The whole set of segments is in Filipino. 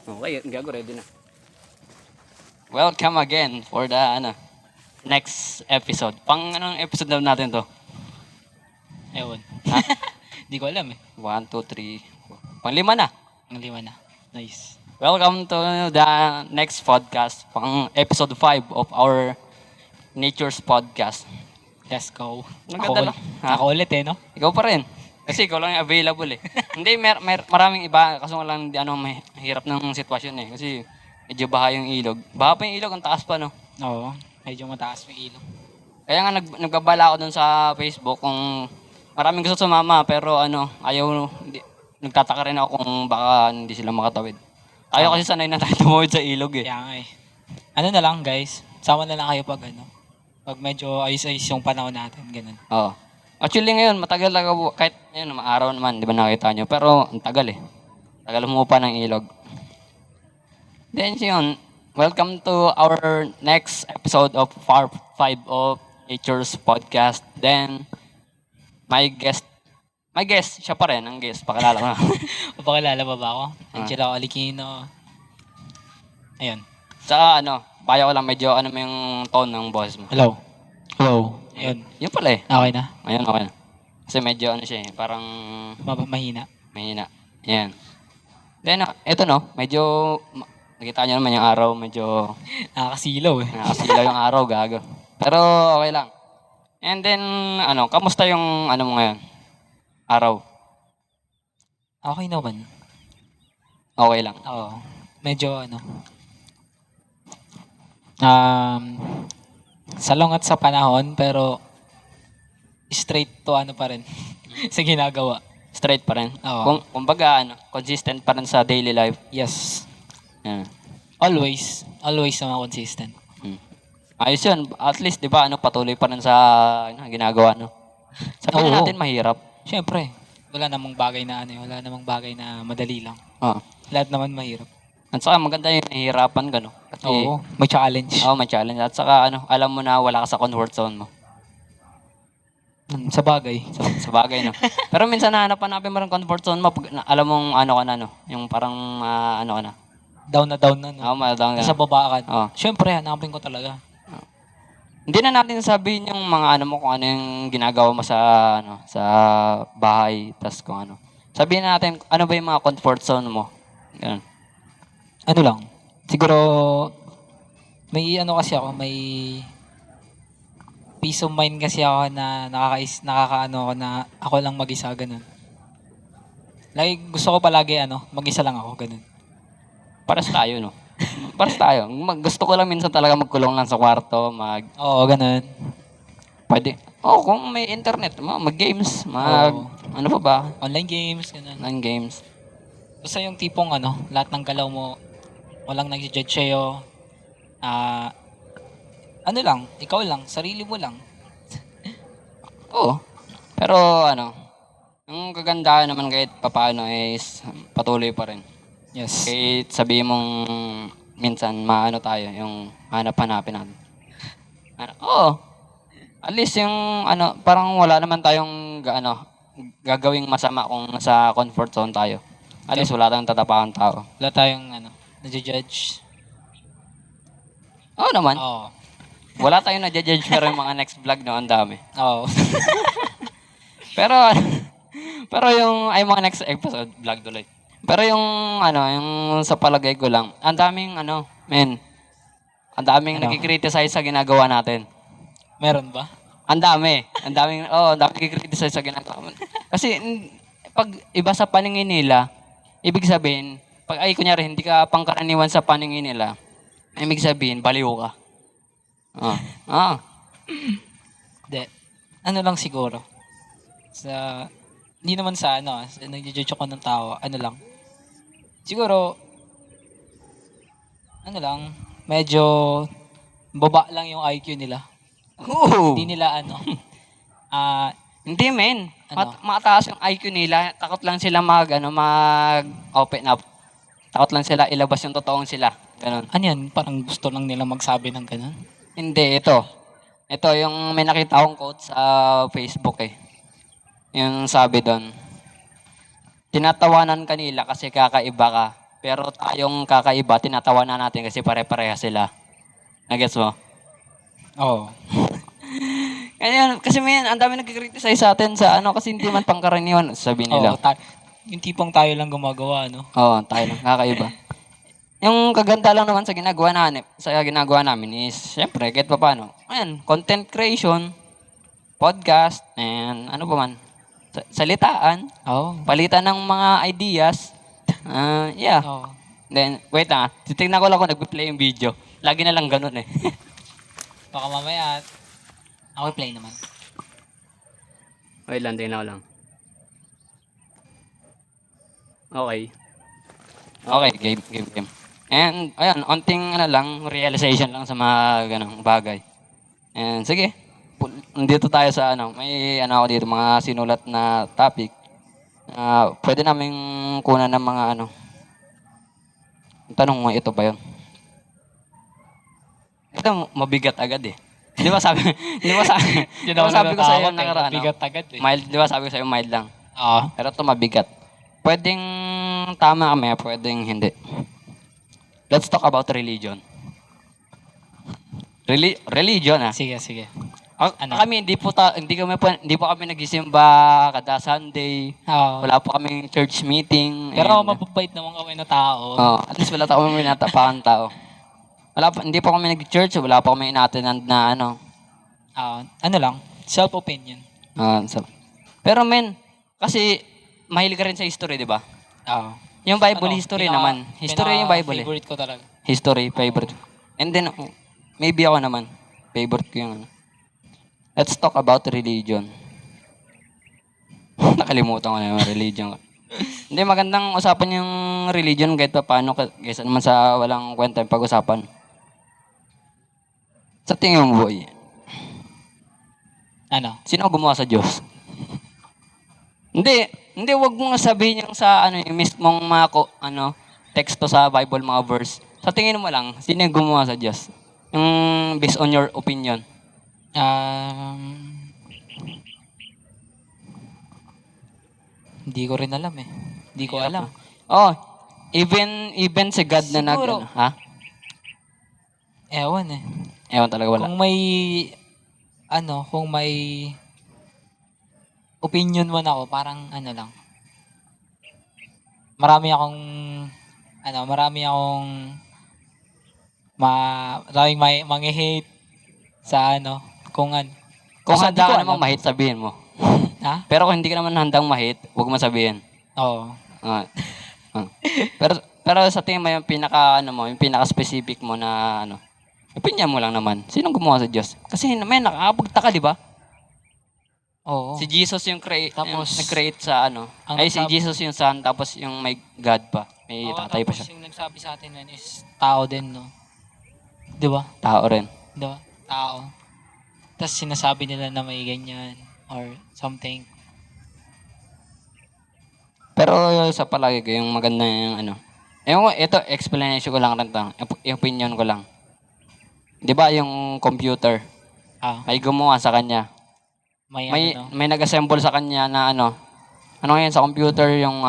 Okay, gago, ready na. Welcome again for the next episode. Anong episode na natin to? Ewan. Ha? Di ko alam eh. 1, 2, 3, 5 na. Ang 5 na. Nice. Welcome to the next podcast, episode 5 of our Nature's Podcast. Let's go. Maganda lang. Ha? Ako ulit eh, no? Ikaw pa rin. Kasi ikaw lang yung available eh. Hindi, maraming iba. Kaso lang, mahirap ng sitwasyon eh. Kasi medyo baha yung ilog. Baha pa yung ilog, ang taas pa, no? Oo. Medyo mataas yung ilong. Kaya nga nagbabala ako dun sa Facebook kung maraming gusto sumama pero nagtataka rin ako kung baka hindi sila makatawid. Tayo kasi sanay na tayo tumawid sa ilog eh. Kaya nga eh. Ano na lang guys, sama na lang kayo pag medyo ayos-ayos yung panahon natin, ganun. Oo. Actually ngayon, matagal talaga kahit araw naman, di ba nakita nyo? Pero ang tagal eh. Tagal humupa ng ilog. Then yun, welcome to our next episode of Part 5 of Nature's Podcast. Then, my guest, siya pa rin, ang guest, pakilala ko na. Papakilala ba ako? Angelo Alikino. Ayun. Tsaka payo ko lang medyo mo yung tone ng boses mo. Hello. Hello. Ayun. Yun pala eh. Okay na? Ayun, okay na. Kasi medyo siya eh, parang Mahina. mahina. Yan. Then, ito medyo, nakita nyo naman yung araw, medyo Nakakasilaw eh. nakasilaw yung araw, gago. Pero okay lang. And then, kamusta yung mo ngayon? Araw? Okay naman. Okay lang. Oo. Medyo salong at sa panahon pero straight to pa rin sa ginagawa. Straight pa rin. Oo. Kumbaga, consistent pa rin sa daily life. Yes. Yan. Always naman consistent. Ayos yun. At least, di ba, patuloy pa rin sa ginagawa, Sabihin Oo. natin mahirap. Siyempre, wala namang bagay na madali lang. Oo. Lahat naman mahirap. At saka maganda yung nahihirapan ka, Kasi, Oo, may challenge. may challenge. At saka, alam mo na wala ka sa comfort zone mo. Sa bagay. Sa bagay, Pero minsan nahanap-hanapin mo rin comfort zone mo pag alam mong ka na, Yung parang, ka na. Down na, no? Madang ka Nasa na. baba ka. Oo. Siyempre, hanapin ko talaga. Hindi na natin sabihin yung mga mo kung ano yung ginagawa mo sa sa bahay, tas kung ano. Sabihin natin ano ba yung mga comfort zone mo. Ganun. Ano lang, siguro, may kasi ako, may peace of mind kasi ako na ako na ako lang mag-isa, ganun. Gusto ko palagi, mag-isa lang ako, ganun. Paras tayo, Paras tayo. Gusto ko lang minsan talaga magkulong lang sa kwarto, Oo, ganun. pwede. Kung may internet, mag-games, Oo. ano pa ba? Online games, ganun. Online games. Basta yung tipong lahat ng galaw mo, walang nag-judge sa'yo. Lang, ikaw lang, sarili mo lang. Oo. Pero ang kagandahan naman kahit papaano is patuloy pa rin. Yes. Kahit sabihin mong minsan tayo, yung hanap-hanapin natin. Oo. At least yung parang wala naman tayong gagawing masama kung nasa comfort zone tayo. At least wala tayong tatapakan tao. Wala tayong nag-judge. Oo naman. Oo. Wala tayong na-judge pero yung mga next vlog ang dami. Oo. Pero yung mga next episode vlog tuloy. Pero yung yung sa palagay ko lang, ang daming ang daming nagki-criticize sa ginagawa natin. Meron ba? Ang daming nagki-criticize sa ginagawa. Kasi pag iba sa paningin nila, ibig sabihin, kunyari hindi ka pangkaraniwan sa paningin nila, ibig sabihin baliw ka. Hindi. Lang siguro. Hindi naman sa nag-judge ako ng tao, lang. Siguro, medyo baba lang yung IQ nila. Oo. Hindi nila Hindi men. Ano? Mataas yung IQ nila. Takot lang sila mag-open up. Takot lang sila ilabas yung totoong sila. Ganun. yan, parang gusto lang nila magsabi ng ganun. Hindi, ito. Ito, yung may nakita akong quote sa Facebook eh. Yung sabi doon, tinatawanan kanila kasi kakaiba ka. pero tayong kakaiba, tinatawanan natin kasi pare-pareha sila. Nagets mo? Oo. Kaya kasi may ang dami nagkikriticize sa atin sa ano kasi hindi man pangkaraniwan sabi Oo, nila. yung tipong tayo lang gumagawa, no? Oo, tayo lang kakaiba. Yung kaganda lang naman sa ginagawa namin is syempre kahit paano. Ayan, content creation, podcast, and ano pa man. Salitaan, Oo. palitan ng mga ideas. Yeah. Oo. Then, wait lang titignan ko lang kung nagpe-play yung video. Lagi na lang ganun eh. Baka mamaya, ako play naman. Wait lang, tingnan ko lang. Okay. Okay, game. And, ayan, onting ano lang, realization lang sa mga ganong bagay. And, sige. Nandito tayo sa ano, may ano ako dito, mga sinulat na topic. Pwede naming kunan ng mga ano. Ang tanong mo, ito ba yun? Ito, mabigat agad eh. Di ba sabi, di ba sabi, di ba sabi ko sa'yo nakaraan, Bigat agad eh. mild, di ba sabi ko sa'yo mild lang. Oo. Pero ito mabigat. Pwedeng tama kami, pwedeng hindi. Let's talk about religion. Religion ah. Sige. Ano? Kami hindi po kami nagisimba kada Sunday. Oo. Wala po kaming church meeting. Pero and, mababait naman kami na tao. at least wala kami minatapakan tao. Hindi po kami nag-church, wala po kami inattend na ano. Ano lang, self-opinion. Pero men, kasi mahilig ka rin sa history, di ba? Oo. Yung Bible history naman. History yung Bible eh. Favorite ko talaga. History, favorite. And then, maybe ako naman. Favorite ko yung ano. Let's talk about religion. Nakalimutan ko na yung religion. Hindi, magandang usapan yung religion kahit pa paano kaysa naman sa walang kwenta yung pag-usapan. Sa tingin mo, boy, Ano? sino gumawa sa Diyos? Hindi, wag mo nga sabihin yung sa ano, yung mismong mga teksto sa Bible, mga verse. Sa tingin mo lang, sino yung gumawa sa Diyos? Yung based on your opinion. Hindi ko rin alam eh. Hindi ko alam. Oh, even si God na Siguro. ha? Ewan eh. Ewan talaga wala. Kung may opinion man ako, parang ano lang. Marami akong maraming mange-hate sa kung ano. Kung Basta di handa ko ka namang alam. mahit, sabihin mo. Ha? Pero kung hindi ka naman handang mahit, huwag mo sabihin. Oo. Ah. Ah. pero sa tingin mo yung yung pinaka-specific mo na opinion mo lang naman. Sinong gumawa sa Diyos? Kasi may nakakapagtaka, di ba? Oo. Si Jesus yung Tapos, nag-create sa si nagsabi- Jesus yung son, tapos yung may God pa. May Oo, tatay pa tapos siya. yung nagsabi sa atin nun is tao din, no? Di ba? Tao rin. Di ba? Tao. Tapos sinasabi nila na may ganyan or something. Pero sa palagi ko, yung maganda yung ito, explanation ko lang rin to. Yung opinion ko lang. Di ba yung computer, may gumawa sa kanya. May nag-assemble sa kanya na ano ngayon sa computer yung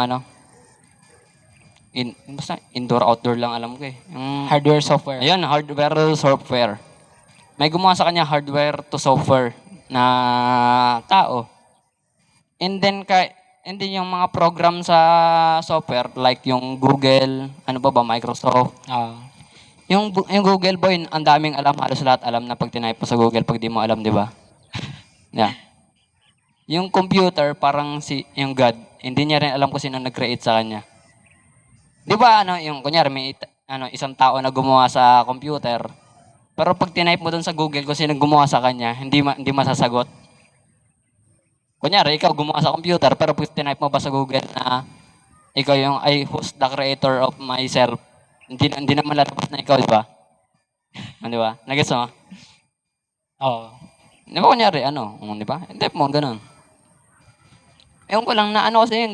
basta indoor outdoor lang alam ko eh. Yung Hardware, software. ayun, hardware to software. May gumawa sa kanya hardware to software na tao. And then yung mga program sa software like yung Google, Microsoft. Yung Google boy, ang daming alam, halos lahat alam na pag tinype mo sa Google pag di mo alam, di ba? Yeah. Yung computer, parang yung God, hindi niya rin alam kung sino nag-create sa kanya. Di ba, yung kunyari, may isang tao na gumawa sa computer, pero pag tinype mo dun sa Google kung sino gumawa sa kanya, hindi masasagot. Kunyari, ikaw gumawa sa computer, pero pag tinype mo ba sa Google na ikaw yung, who's the creator of myself, hindi naman lalabas na ikaw, di ba? Di ba? Nagets mo? Oo. Di ba kunyari, di ba? Hindi mo, ganun. Ewan ko lang na kasi,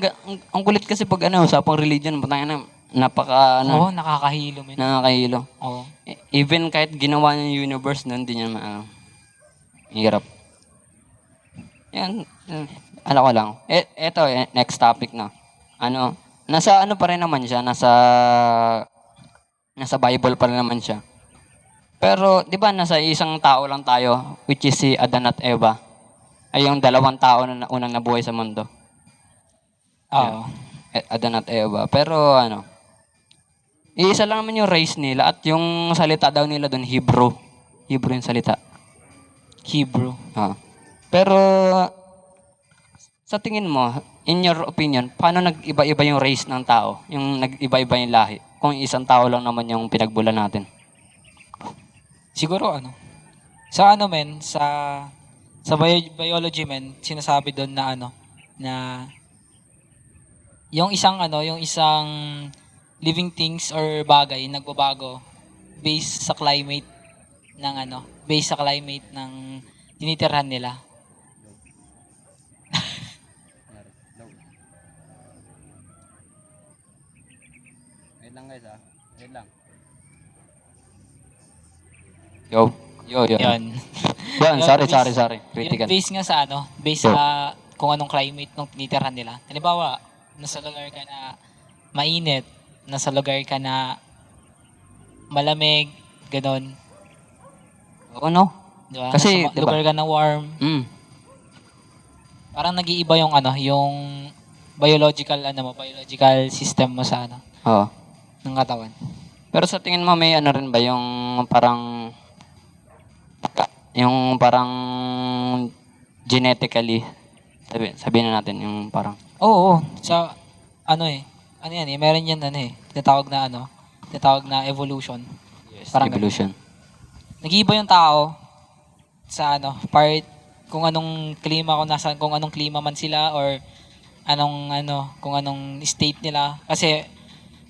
ang kulit kasi pag usapang religion, patang Oo, nakakahilo, men. nakakahilo. Oo. Even kahit ginawa niya yung universe nun, hindi niya hirap. Yan, ko lang. Eto, next topic na. nasa ano pa rin naman siya, nasa Bible pa rin naman siya. Pero 'di ba nasa isang tao lang tayo, which is si Adan at Eva. Ay yung dalawang tao na unang nabuhay sa mundo. Oo. Adan at Eva. Pero ano, iisa lang naman yung race nila at yung salita daw nila doon Hebrew. Hebrew yung salita. Hebrew. Ah. Pero sa tingin mo, in your opinion, paano nag-iba-iba yung race ng tao? Yung nag-iba-iba yung lahi? Kung isang tao lang naman yung pinagbulan natin. Siguro ano, sa ano men, sa biology men, sinasabi doon na ano, na yung isang living things or bagay nagbabago based sa climate ng ano, based sa climate ng tinitirhan nila. Wait lang guys Wait lang. Yo. Yo. Yun. Yan, Yun, sorry. Yun, Critical. based nga sa ano, based sa kung anong climate nung tinitirhan nila. Halimbawa, nasa lugar ka na mainit, nasa lugar ka na malamig, ganon. Oo, no? Di ba? Kasi, Nasa di ba? lugar ka na warm. Parang nag-iiba yung ano, yung biological system mo sa ano, Oo. ng katawan. Pero sa tingin mo may ano rin ba yung parang genetically sabihin na natin yung parang Oo, sa ano yan meron yan tinatawag na evolution. Parang ganun. evolution. Nag-iiba yung tao sa ano, part kung anong klima kung anong klima man sila or kung anong state nila kasi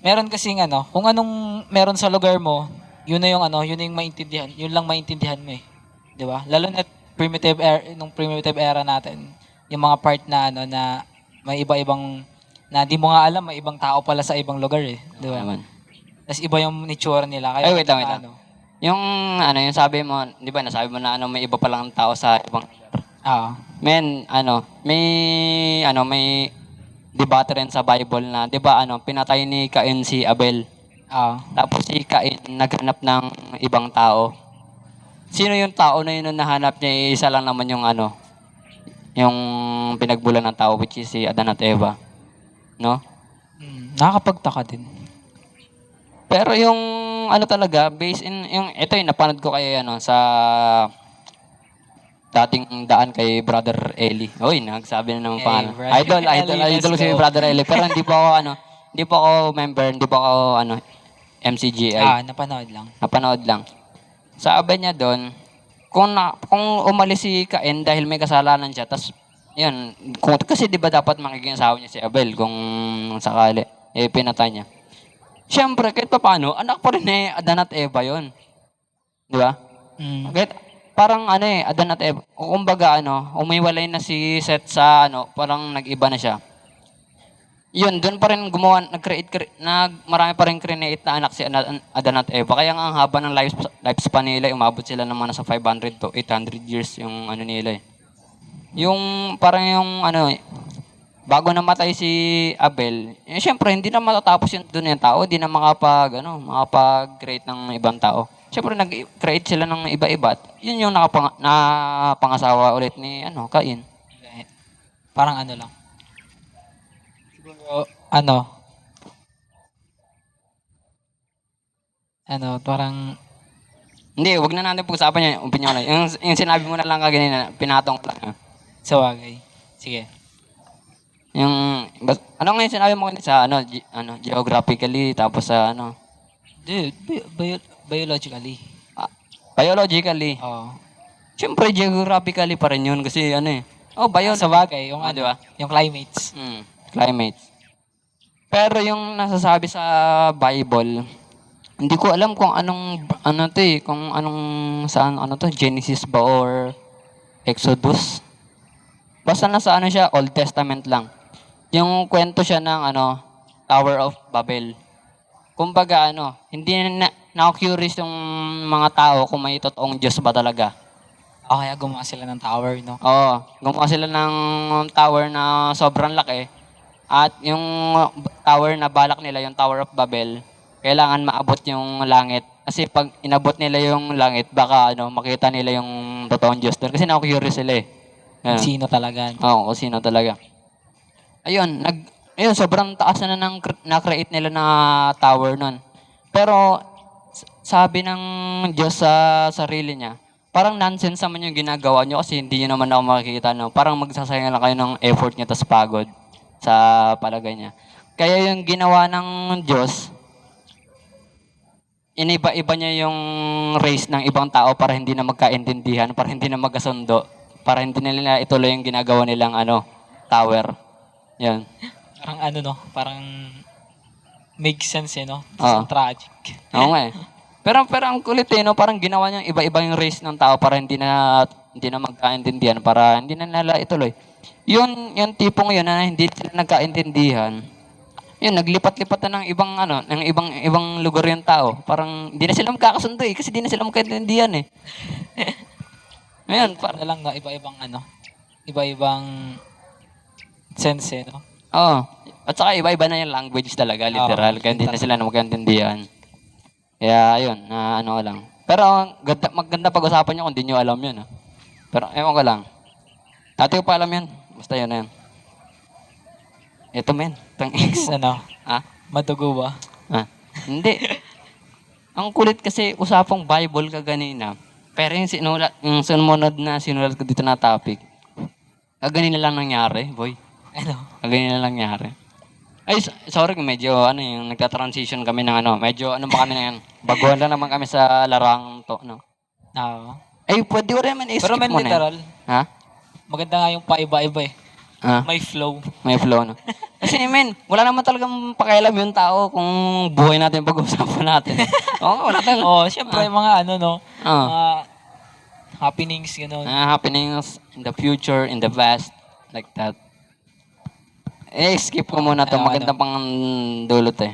meron kasing ano, kung anong meron sa lugar mo, yun na yung ano, yun na yung maintindihan, yun lang maintindihan mo eh. 'Di ba? Lalo na nung primitive era natin, yung mga part na ano na may iba-ibang na di mo nga alam may ibang tao pala sa ibang lugar eh, 'di ba? Naman. Tapos iba yung nature nila Ay, wait lang. ano. Yung yung sabi mo, 'di ba, nasabi mo na may iba pa lang tao sa ibang lugar. Ah, May debate rin sa Bible na, 'di ba, pinatay ni Cain si Abel. Tapos si Cain naghanap ng ibang tao. Sino yung tao na yun na nahanap niya? Isa lang naman yung pinagbulan ng tao, which is si Adan at Eva. No? nakakapagtaka din. Pero yung talaga, based in, ito yung napanood ko kay sa dating daan kay Brother Eli. Oy, nagsabi na ng Hey, pangalan. Brother Eli, let's Idol si go. Brother Eli. Pero hindi po ako member, hindi po ako MCGI. Napanood lang. Napanood lang. Sabi niya doon, kung umalis si Cain dahil may kasalanan siya, tas yun, kasi 'di ba dapat magiging asawa niya si Abel kung sakali pinatay niya. Siyempre, kahit pa paano, anak pa rin Adan at Eva 'yon. 'Di ba? Kahit parang Adan at Eva, kumbaga umiwalay na si Seth sa parang nag-iba na siya. Yun, doon pa rin marami pa rin create na anak si Adan at Eva. Kaya nga ang haba ng lifespan nila, umabot sila ng mga nasa 500 to 800 years yung nila eh. Yung parang bago namatay si Abel, syempre hindi na matatapos doon yung tao, hindi na makapag-create ng ibang tao. Syempre nag-create sila ng iba-iba. At yun yung napangasawa ulit ni Cain. Parang ano lang. Siguro, parang, Hindi, wag na natin pag-usapan yung opinion lang. Yung sinabi mo na lang kaganina, pinatong ko lang. sa bagay. Sige. Ano nga yung sinabi mo kanina sa geographically, tapos sa Dude, biologically. biologically. Oo. Siyempre, geographically pa rin yun kasi Sa bagay, yung di ba? yung climates. Climate. Pero yung nasasabi sa Bible, hindi ko alam kung kung saan Genesis ba or Exodus. Basta nasa siya, Old Testament lang. Yung kwento siya ng Tower of Babel. Kumbaga hindi na-curious yung mga tao kung may totoong Diyos ba talaga. Kaya gumawa sila ng tower, no? Oo, gumawa sila ng tower na sobrang laki. At yung tower na balak nila, yung Tower of Babel, kailangan maabot yung langit. Kasi pag inabot nila yung langit, baka makita nila yung totoong Diyos doon. Kasi na-curious sila eh. Kung Ayun. sino talaga. Oo, kung sino talaga. Ayun, sobrang taas na-create nila na tower nun. Pero, sabi ng Diyos sa sarili niya, parang nonsense naman yung ginagawa nyo kasi hindi nyo naman ako makikita. No? Parang magsasayang lang kayo ng effort nyo tas pagod sa palagay niya. Kaya yung ginawa ng Diyos, iniba-iba niya yung race ng ibang tao para hindi na magkaintindihan, para hindi na magkasundo, para hindi nila ituloy yung ginagawa nilang tower. Yan. Parang ano no, parang makes sense eh no? Oo. Isang tragic. Oo nga eh. Pero ang kulit eh, no? Parang ginawa niyang iba-iba yung race ng tao para hindi na magkaintindihan, para hindi na nila ituloy. Yung tipong yun na hindi sila nagkaintindihan, yun, naglipat-lipat na ng ibang lugar yung tao. Parang hindi na sila magkakasundo eh, kasi hindi na sila magkaintindihan eh. Ngayon, Ano lang no, iba-ibang sense eh no? oo. At saka iba-iba na yung language talaga, literal. Oo, Kaya hindi na sila magkaintindihan. Kaya, ayun, na ano lang. Pero, maganda pag-usapan nyo kung di nyo alam yun. Pero, ewan ko lang. Dati ko pa alam yun. Basta yun na yun. Ito, men. Tang X. Ano, Ah? madugo ba? Hindi. Ang kulit kasi usapang Bible ka ganina. Pero yung sumunod na sinulat ko dito na topic, kaganina lang nangyari, boy. Ano? Kaganina lang nangyari. Ay, sorry, medyo yung nagta-transition kami ng medyo ba kami na yan? Baguhan lang naman kami sa larang to, no? Oo. Ay, pwede ko rin man i-skip Pero men mo na yan. literal, Ha? maganda nga yung paiba-iba eh. Ah, May flow. may flow, no? Kasi, men, wala naman talagang pakialam yung tao kung buhay natin pag-uusapan natin. Oo, wala tayong... Oh, syempre mga ano no, Ah. mga happenings gano'n. Happenings in the future, in the past, like that. Skip ko muna to. Ano, Maganda pang dulot eh.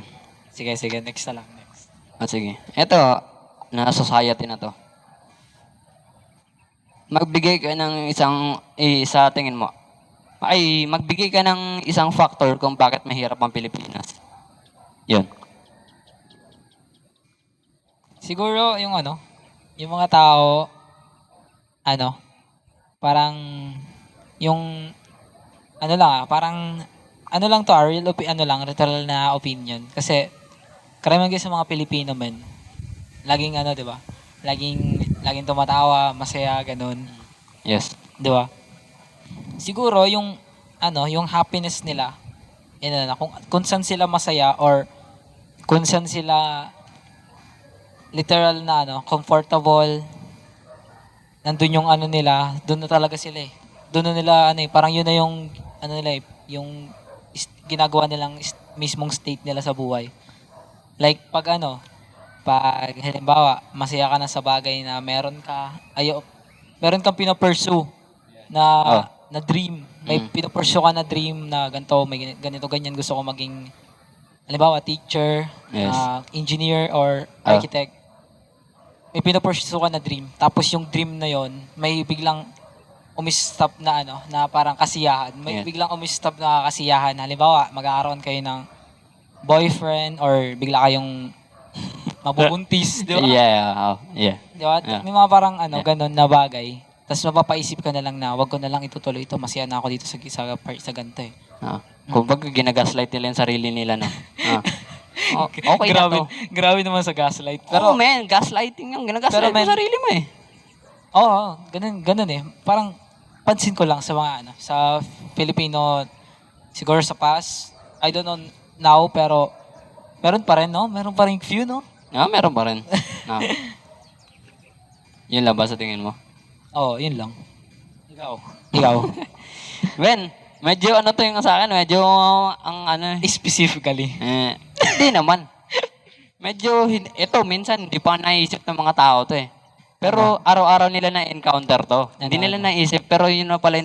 Sige, sige, next na lang, next. Sige. Ito, na society na to. Magbigay ka ng isa tingin mo. Magbigay ka ng isang factor kung bakit mahirap ang Pilipinas. Yun. Siguro yung mga tao, parang, yung, parang, lang to, literal na opinion. Kasi, karamihan kasi sa mga Pilipino men, laging di ba? Laging tumatawa, masaya, ganun. Yes. Di ba? Siguro, yung happiness nila, kung saan sila masaya or kung saan sila literal na comfortable, nandun yung nila, doon na talaga sila eh. Doon na nila parang yun na yung nila eh, yung ginagawa nilang mismong state nila sa buhay. Like pag halimbawa, masaya ka na sa bagay na meron kang pina-pursue na dream. May pina-pursue ka na dream na ganito ganyan gusto ko maging, halimbawa teacher, Yes. engineer or architect. May pinapursue ka na dream. Tapos yung dream na yon may biglang umistop na na parang kasiyahan. May Yeah. biglang umistop na kasiyahan. Halimbawa, magkakaroon kayo ng boyfriend or bigla kayong mabubuntis, di ba? Yeah. Di ba? Yeah. May mga parang ganun na bagay. Tapos mapapaisip ka na lang na wag ko na lang itutuloy ito. Masaya na ako dito sa ganito eh. Kung baga ginagaslight nila yung sarili nila, no? Okay na grabe, to. grabe naman sa gaslight. Pero, man, gaslighting yung ginagaslight Pero, mo sarili mo eh. Oo, ganun eh. Parang pansin ko lang sa mga sa Filipino, siguro sa past, I don't know now, pero meron pa rin, no? Meron pa rin few, no? Meron pa rin. Yun lang ba sa tingin mo? Oo, yun lang. Ikaw. Ben, medyo to yung sa akin, medyo Specifically. hindi naman. Medyo, ito, minsan, hindi pa naisip ng mga tao to eh. Pero araw-araw nila na-encounter to. Hindi nila naisip, pero yun na pala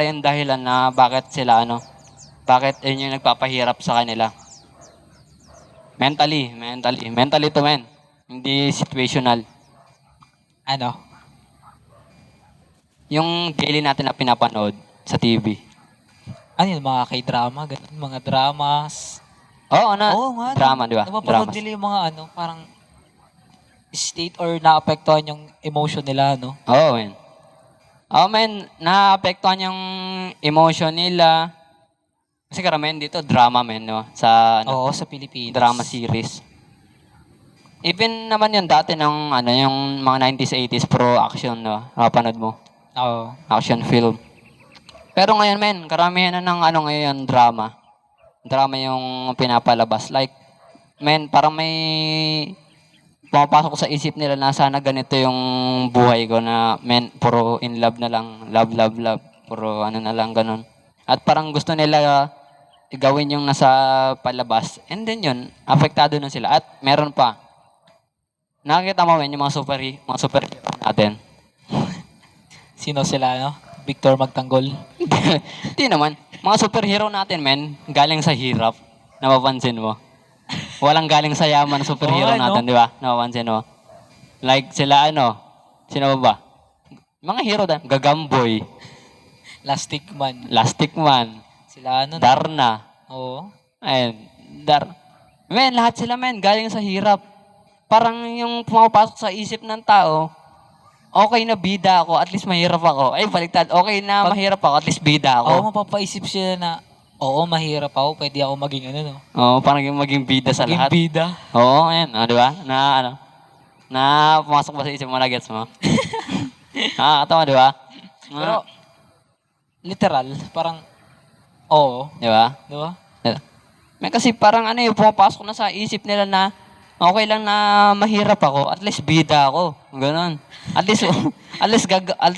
yung dahilan na bakit sila, bakit yun yung nagpapahirap sa kanila. Mentally to men. Hindi situational. Yung daily natin na pinapanood sa TV. ano yun, mga k-drama, ganun, mga dramas. Oo, Oo nga, drama, di ba? napapanood Dramas. nila yung mga ano, parang state or naapektuhan yung emotion nila, no? Oo, men. Oo, men. Naapektuhan yung emotion nila. Kasi karamihan dito, drama, men, no? Sa, ano, Oo, sa Pilipinas. drama series. Even naman yun dati ng, ano, yung mga 90s, 80s pro action, no? Napanood mo? Oo. Action film. Pero ngayon, men, karamihan na ng, ano, ngayon, drama. Drama yung pinapalabas. Like, men, parang may pumapasok sa isip nila na sana ganito yung buhay ko na men puro in love na lang, love love love, puro ano na lang ganun. At parang gusto nila gawin yung nasa palabas, and then yun apektado na sila. At meron pa, nakikita mo men yung mga superhero natin. Sino sila, no? Victor Magtanggol. Di naman, mga superhero natin men galing sa hirap, napapansin mo. Walang galing sa yaman Oo superhero nga, no? natin, di ba? Napapansin mo. Like sila ano, sino ba ba? Mga hero dan, Gagamboy, Lastic Man. Lastic Man, Sila ano, no? Darna, Oo. ayun, Men, lahat sila men, galing sa hirap. Parang yung pumapasok sa isip ng tao, okay na bida ako, at least mahirap ako. Ay, baliktad, okay na Pag- mahirap ako, at least bida Oo, ako. mapapaisip sila na, oo, mahirap ako, pwede ako maging ano, no? Oo, parang yung maging bida sa Maging lahat. bida. Oo, ayun, di ba? Na ano, na pumasok ba sa isip mo na gets mo? Nakakatawa, di ba? Pero, literal, parang, oo. Di ba? Di ba? May kasi parang ano yung pumapasok na sa isip nila na okay lang na mahirap ako, at least bida ako. Ganon. At least at least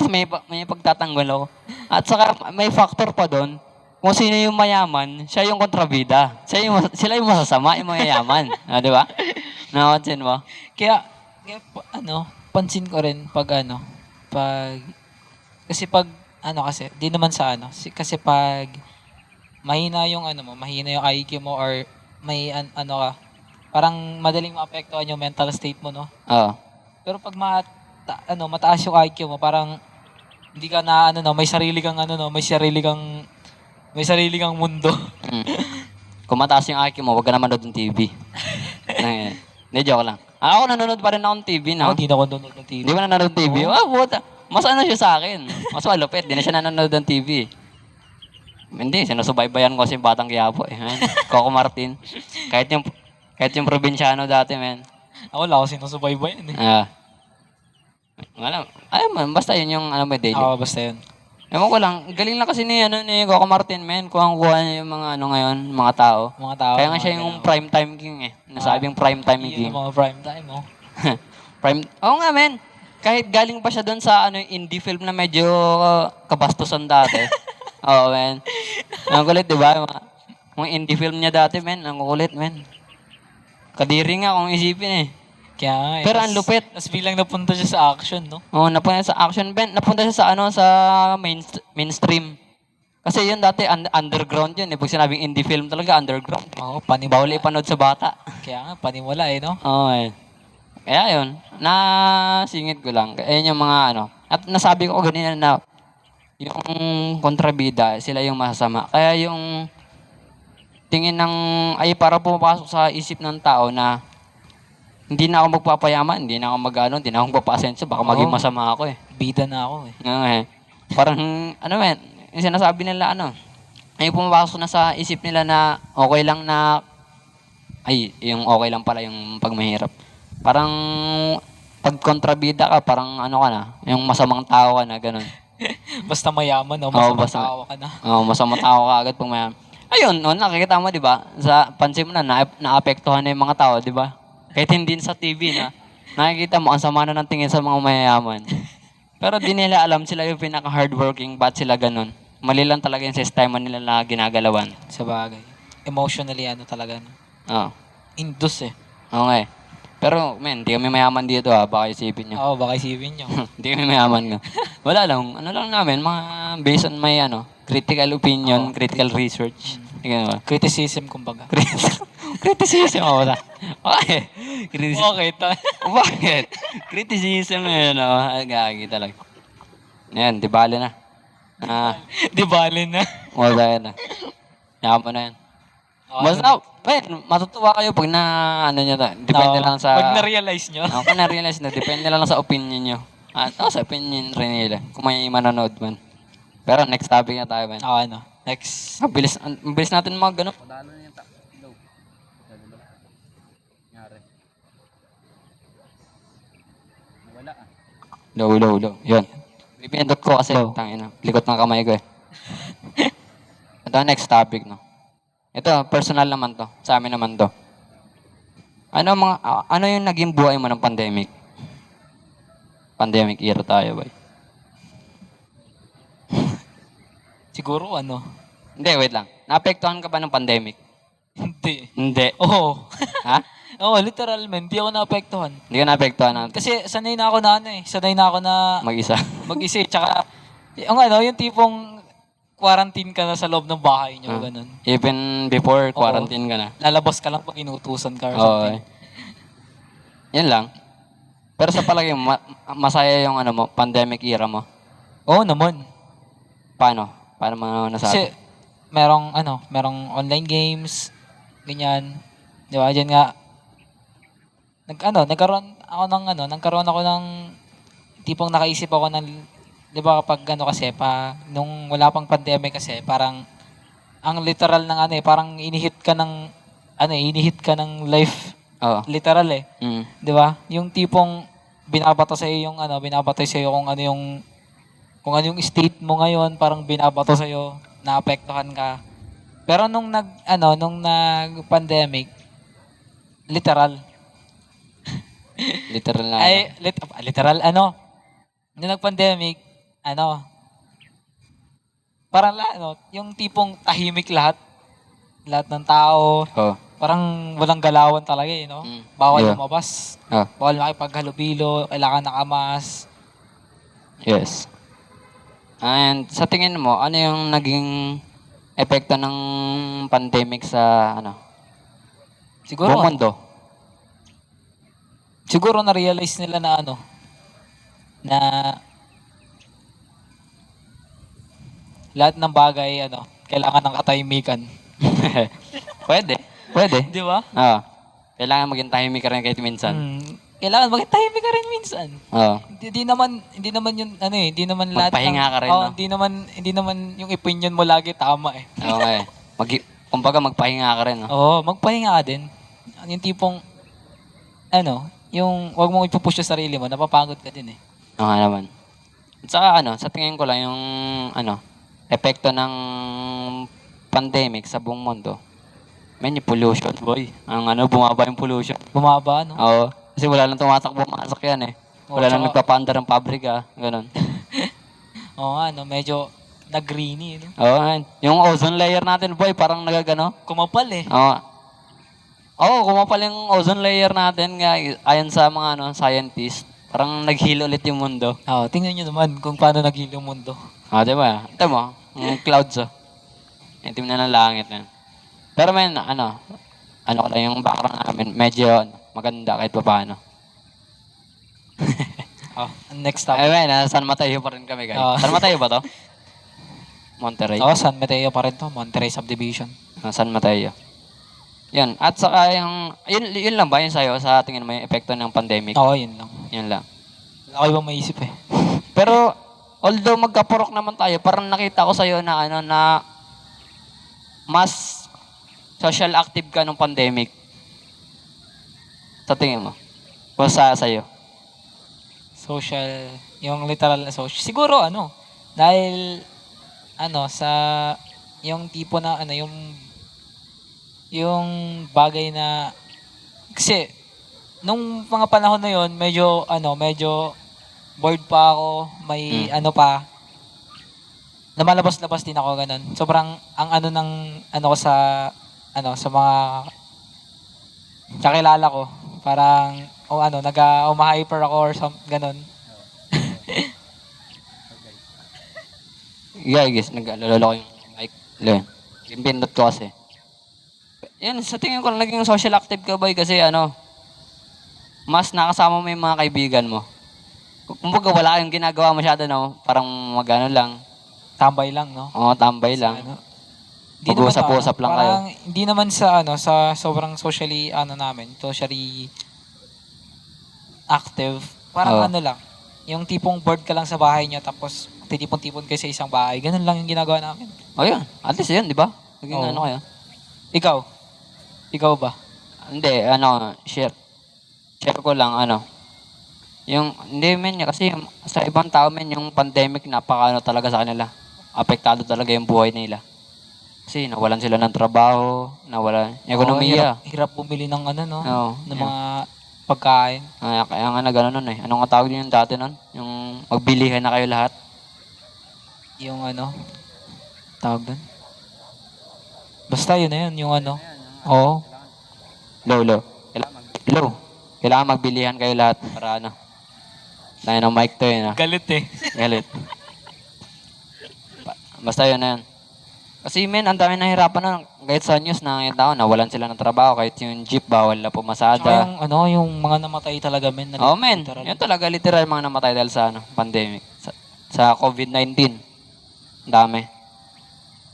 may pagtatanggol ako. At saka may factor pa doon. Kung sino yung mayaman, siya yung kontrabida. Sila yung masasama, yung mayayaman. Di ba? Napansin mo? Ano, pansin ko rin pag ano, kasi pag, ano kasi, di naman sa ano, kasi pag, mahina yung ano mo, mahina yung IQ mo or may ano ka, parang madaling maapektuhan yung mental state mo, no? Oo. Pero pag mataas yung IQ mo, parang hindi ka na ano no, may sarili kang ano no, may sarili kang mundo. Mm. Kung mataas yung IQ mo, huwag ka na manood ng TV. Hindi, joke lang. Ako nanonood pa rin ako ng TV, Ako no? di na ako nanonood ng TV. Di ba nanonood ng TV? Oo. Buta. Mas ano siya sa akin. Mas malupit. Di na siya nanonood ng TV. Hindi, sinusubaybayan ko kasi yung Batang Quiapo eh. Man. Coco Martin. Kahit yung probinsyano dati, man. Ako wala ako sinusubaybayan eh. Wala. Ay, man, basta yun yung ano may daily. Ako basta yun. Ewan ko lang, galing lang kasi ni Coco Martin, man. Kuha niya yung mga ano ngayon, mga tao. Mga tao. Kaya nga mga siya yung ganun. prime time king eh. Nasabing prime time Yun king. yung mga prime time, oh. Oo nga, men. Kahit galing pa siya doon sa ano, indie film na medyo kabastusan dati. Oo, men. Ang kulit, di ba? Mga indie film niya dati, men. Ang kulit, men. Kadiri nga kung isipin eh. Kaya nga eh. Pero ang lupit. Tapos biglang napunta siya sa action, no? Oo, napunta sa action, ben. Napunta siya sa ano, sa mainstream. Kasi yun dati, underground yun eh. Pag sinabing indie film talaga, underground. Oo, Bawal ipanood sa bata. Kaya nga, panimula eh, no? Oo, eh. Kaya yun, nasingit ko lang. Ayun yung mga ano. At nasabi ko ganina na yung kontrabida, sila yung masasama. Kaya yung tingin ng, ay para pumapasok sa isip ng tao na hindi na ako magpapayaman, hindi na ako mag-ano, hindi na ako magpapaasenso, baka maging Oo. masama ako eh. Bida na ako eh. Parang, ano men, yung sinasabi nila ano, ay pumapasok na sa isip nila na okay lang na, ay, yung okay lang pala yung pag mahirap. Parang, pag kontrabida ka, parang ano ka na, yung masamang tao ka na, ganun. Basta mayaman, no? Oo, Basta matawa ka na. Masamang tao ka agad pag may, ayun, no, nakikita mo, di ba? Sa pansin mo naapektuhan na yung mga tao, di ba? Kahit hindi sa TV na, nakikita mo, ang sama na ng tingin sa mga mayayaman. Pero di nila alam sila yung pinaka-hardworking, ba't sila ganun. Mali lang talaga yung sistema nila na ginagalawan. Sa bagay. Emotionally, ano talaga, no? Oo. Indus eh. Okay. Pero, men, di kami mayaman dito baka isipin nyo. Oo, baka isipin nyo. Di kami mayaman nga. Wala lang, ano lang namin, mga based on my, critical opinion, critical research. Ganun ba? Criticism, kumbaga. Criticism ako na. Okay. Criticism. Okay, Bakit? Criticism yun, Gagi talaga. Yan, di bale na. Di bale na. Wala na. Yaman mo na yan. Basta, matutuwa kayo pag na, ano nyo to. Depende lang sa... Pag na-realize nyo. Ako na-realize na, depende lang sa opinion nyo. At sa opinion rin nila. Kung may manonood man. Pero next topic na tayo, man. Next. Ang bilis natin mag, ano? Low. Yun. Pipindot ko kasi, tangina. Likot ng kamay ko eh. Ito, next topic, no? Ito, personal naman to. Sa amin naman to. Ano yung naging buhay mo ng pandemic? Pandemic era tayo, boy. Siguro Hindi, wait lang. Naapektuhan ka ba ng pandemic? Hindi. Hindi. Oo. Ha? Oo, literal man. Hindi ako naapektuhan. Hindi ka naapektuhan ng Kasi sanay na ako na Sanay na ako na mag-isa? mag-isa eh. Tsaka, yung tipong quarantine ka na sa loob ng bahay nyo, ganun. Even before quarantine ka na? Lalabas ka lang pag inutusan ka or Oo. something. Yan lang. Pero sa palagay mo, masaya yung pandemic era mo? Oo naman. Paano? Paano mo nasabi? Kasi, merong online games, ganyan. Di ba? Diyan nga, nagkaroon ako ng tipong nakaisip ako ng, di ba kapag nung wala pang pandemic kasi, parang, ang literal ng parang inihit ka ng life, Oo. literal eh. Mm. Di ba? Yung tipong, binabato sa iyo kung ano yung state mo ngayon, parang binabato sa iyo, naapektuhan ka. Pero nung nag-pandemic, literal. Literal na. Literal nung nag-pandemic, parang yung tipong tahimik lahat ng tao, Oo. parang walang galawan talaga eh, no? Mm. Bawal Yeah. lumabas, Oh. bawal makipaghalubilo, kailangan nakamas. Yes. And sa tingin mo, ano yung naging epekto ng pandemic sa Siguro, buong mundo? siguro na-realize nila na na lahat ng bagay, kailangan ng katahimikan. Pwede. Di ba? Oo. Kailangan maging tahimik ka rin kahit minsan. Kailangan maging tahimik ka rin minsan. Oo. Hindi naman yun, hindi naman lahat Magpahinga ka rin, no? hindi naman yung opinion mo lagi tama eh. Okay. Kumbaga magpahinga ka rin, no? Oo, magpahinga ka din. Yung tipong, yung wag mong ipupush yung sarili mo, napapagod ka din eh. Oo nga naman. At saka sa tingin ko lang yung epekto ng pandemic sa buong mundo. Yung pollution, boy. Bumaba yung pollution. Bumaba, Oo. Kasi wala lang tumatakbo mga sasakyan eh. Wala lang tsaka- nagpapaandar ng pabrika. Ganun. Oo medyo nag-greeny, no? Oo. Yung ozone layer natin, boy, parang nagagano. Kumapal eh. Oo. Kumapal yung ozone layer natin nga ayon sa mga scientist. Parang naghilo ulit yung mundo. Tingnan nyo naman kung paano naging yung mundo. Di ba? Ito mo, yung clouds Itim na ng langit na. Pero may ko lang yung background namin, medyo maganda kahit pa paano. Next topic. San Mateo pa rin kami, guys. Oh. San Mateo ba to? Monterrey. San Mateo pa rin to. Monterrey Subdivision. San Mateo. Yan. At saka yun lang ba yun sa'yo sa tingin mo yung epekto ng pandemic? Oo, yun lang. Yun lang. Wala ko ibang maisip eh. Pero, although magkapurok naman tayo, parang nakita ko sa'yo na na mas social active ka nung pandemic. Sa tingin mo? O sa'yo? Social, yung literal na social. Siguro dahil sa yung tipo na yung bagay na kasi nung mga panahon na yon medyo bored pa ako, may namalabas-labas din ako ganun. Sobrang ang ng ko sa mga kakilala ko, parang uma-hyper ako or ganun. Yeah, guys, nag-alala ko yung mic. Yung pindot ko kasi. Yan, sa tingin ko naging social active ka, boy, kasi mas nakasama mo yung mga kaibigan mo. Kumbaga wala kayong ginagawa masyado, no? Parang lang. tambay lang, no? Oo, tambay lang. Ano, hindi naman Mag-usap-usap lang kayo. parang hindi naman sa ano sa sobrang socially ano namin, socially active. Parang Oo. ano lang, yung tipong bored ka lang sa bahay niyo tapos titipon-tipon kayo sa isang bahay. Ganun lang yung ginagawa namin. O yun, at least yun, di ba? Naging Oo. ano kayo. Ikaw? Ikaw ba? Hindi, share ko lang, hindi men, kasi sa ibang tao men, yung pandemic, napaka talaga sa kanila. Apektado talaga yung buhay nila. Kasi nawalan sila ng trabaho, nawalan, Oo, ekonomiya. hirap bumili ng ano, no? Oo, Ng yun. mga pagkain. Kaya nga na gano'n nun eh. Anong nga tawag yun dati nun? Yung magbilihan na kayo lahat. Yung ano, tawag doon. Basta yun na yun, yung ano. Oo. Low. Low. Kailangan magbilihan kayo lahat para tayo ng mic to yun. Galit eh. Galit. Basta yun na yun. Kasi men, ang dami nahirapan nun. Kahit sa news nakita ko, nawalan sila ng trabaho. Kahit yung jeep, bawal na Tsaka pumasada. yung ano, yung mga namatay talaga men. Oo men, Literal. yun talaga literal mga namatay dahil sa pandemic. Sa COVID-19. Ang dami.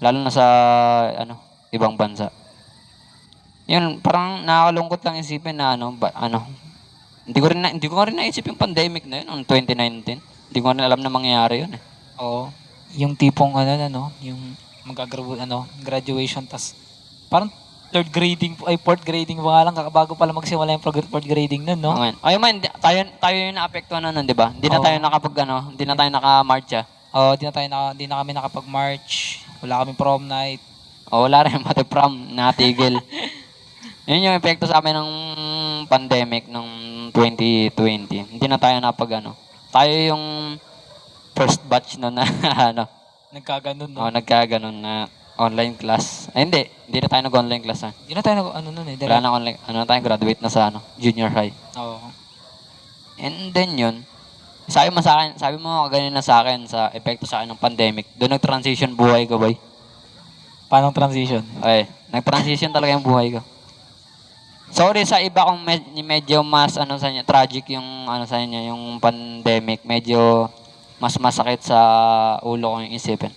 Lalo na sa ibang bansa. Yun, parang nakakalungkot lang isipin na hindi ko rin naisip yung pandemic na yun noong 2019. Hindi ko rin alam na mangyayari yun eh. Oo. Yung tipong ano, yung graduation tas parang fourth grading pa nga lang kakabago pala magsimula yung fourth grading nun, no? Okay. Ayun man, tayo yung naapektuhan na nun, di ba? Hindi na Oo. tayo hindi na tayo naka-marcha. Oo, di na kami nakapag-march. Wala kaming prom night. O wala rin, pati prom, natigil. Yun yung epekto sa amin ng pandemic ng 2020. Hindi na tayo tayo yung first batch na Nagkaganon, no? nagkaganon na online class. Ay, hindi na tayo nag-online class ha. Di na tayo nun eh. Wala na online, tayo graduate na sa junior high. Oo. And then yun, sabi mo ganyan na sa akin sa epekto sa akin ng pandemic. Doon nag-transition buhay ko, boy. Paano transition? Ay, nag-transition talaga yung buhay ko. Sorry sa iba kung medyo mas sa inyo, tragic yung sa inyo, yung pandemic, medyo mas masakit sa ulo ko yung isipin.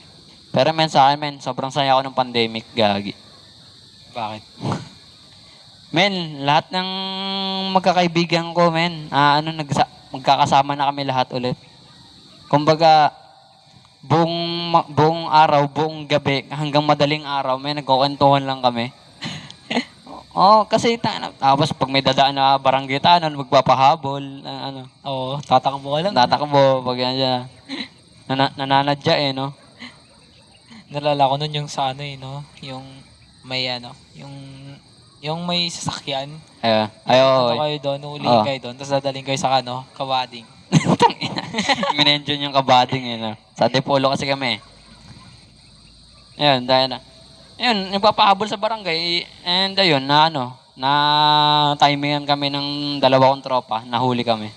Pero sa akin sobrang saya ko ng pandemic, gagi. Bakit? Lahat ng magkakaibigan ko, magkakasama na kami lahat ulit. Kumbaga, buong araw, buong gabi, hanggang madaling araw, nagkukwentuhan lang kami. Kasi tapos pag may dadaan na barangay tanan, magpapahabol, Oo, tatakbo ka lang. tatakbo, pag yan siya. Nananadya no? Nalala ko nun yung sa no? Yung may yung may sasakyan. Kayo doon, uulihin kayo doon, tapos dadaling kayo sa kawading. Minention yung kabading Sa Dipolo kasi kami. Ayun, dahil ayun, nagpapahabol sa barangay, and ayun, na timingan kami ng dalawa kong tropa, nahuli kami.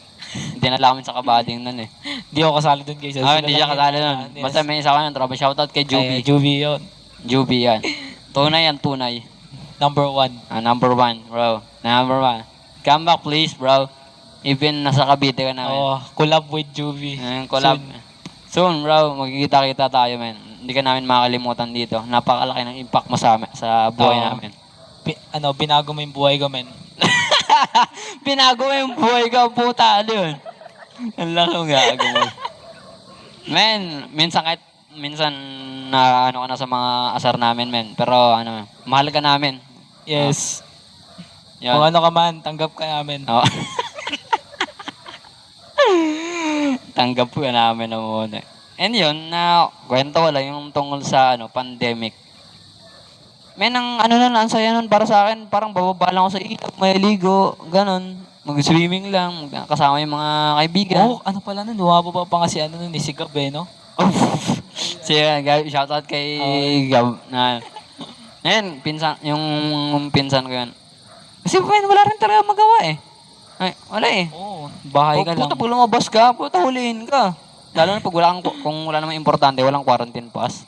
Dinala kami sa kabading nun eh. Hindi ako kasali doon guys. Hindi siya kasali nun. Basta may isa ko yung tropa, shoutout kay Juby. Juby yun. Juby yan. Tunay yan, tunay. Number 1. Number 1, bro. Number 1. Come back please, bro. Even nasa Cavite ka namin. Collab with Juby. Collab. Soon, bro. Magkikita-kita tayo, men. Hindi ka namin makakalimutan dito. Napakalaki ng impact mo sa buhay namin. Binago mo yung buhay ko, men. Binago mo yung buhay ko, puta. Ano yun? Ang laki mong gago mo. Men, minsan na ka na sa mga asar namin, men. Pero mahal ka namin. Yes. Yun. Kung ano ka man, tanggap ka namin. Tanggap ka namin na muna. And yun, kwento ko lang yung tungkol sa pandemic. Ang ang saya nun para sa akin, parang bababa lang ako sa ilog, may ligo, ganon. Mag-swimming lang, kasama yung mga kaibigan. Pala nun, lumababa pa nga si si Gab no? Shoutout kay Gab na. Ngayon, yung pinsan ko yun. Kasi wala rin talaga magawa eh. Ay, wala eh. Bahay ka lang. Pag lumabas ka, huliin ka. Lalo na kung wala namang importante, walang quarantine pass.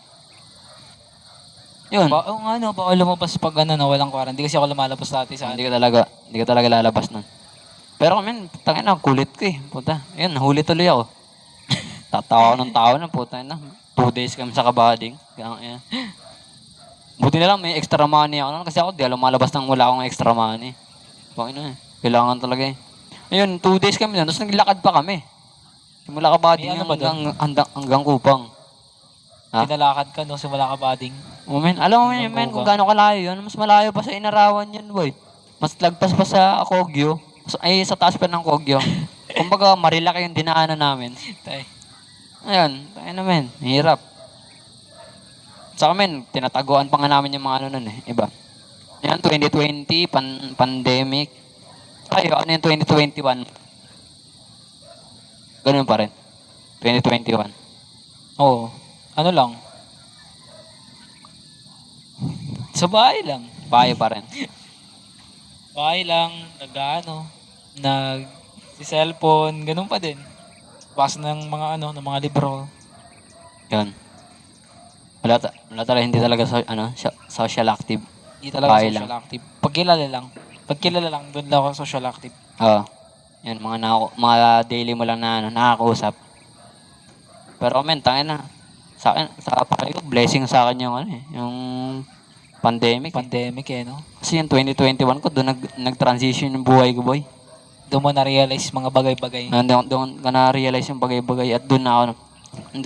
Yun. Baka lumabas pag walang quarantine. Kasi ako lumalabas dati sa Hindi ka talaga lalabas nun. Pero kulit ko eh. Puta. Yun, nahuli tuloy ako. Tatawa ng tao na, puta na. 2 days kami sa kabading. Kaya, yan. Buti na lang may extra money ako nun kasi ako di lumalabas nang wala akong extra money. Bakit na eh. Kailangan talaga eh. Ayun, 2 days kami nun. Tapos naglakad pa kami. Simula kabading May ano yung ba dun? hanggang Kupang. Ha? Pinalakad ka no, simula ka bading. Oh, men. Alam mo men, Hanggang men, kung Kupang. gaano kalayo yun. Mas malayo pa sa Inarawan yun, boy. Mas lagpas pa sa Kogyo. Ay, sa taas pa ng Kogyo. Kumbaga, Marilaki yung dinaanan namin. Tay. Ayun, tayo na men. Hirap. Sa amin, tinataguan pa nga namin yung mga ano nun eh. Iba. Yan, 2020, pandemic. Kayo, ano yung 2021? Ganun pa rin. 2021. Oo. Ano lang. Sa bahay lang. Bayo pa rin. Bahay lang, si cellphone, ganun pa din. Basa ng mga ng mga libro. Yun. Wala talaga, hindi talaga social active. Hindi talaga Bahay social lang. active. Pag kilala lang, doon lang ako social active. Oo. Yan, mga daily mo lang na nakakausap. Pero men, tangin na. Sa akin, sa pakay ko, blessing sa akin yung yung pandemic. Pandemic no? Kasi yung 2021 ko, doon nag-transition yung buhay ko, boy. Doon mo na-realize mga bagay-bagay. Doon ka na-realize yung bagay-bagay at doon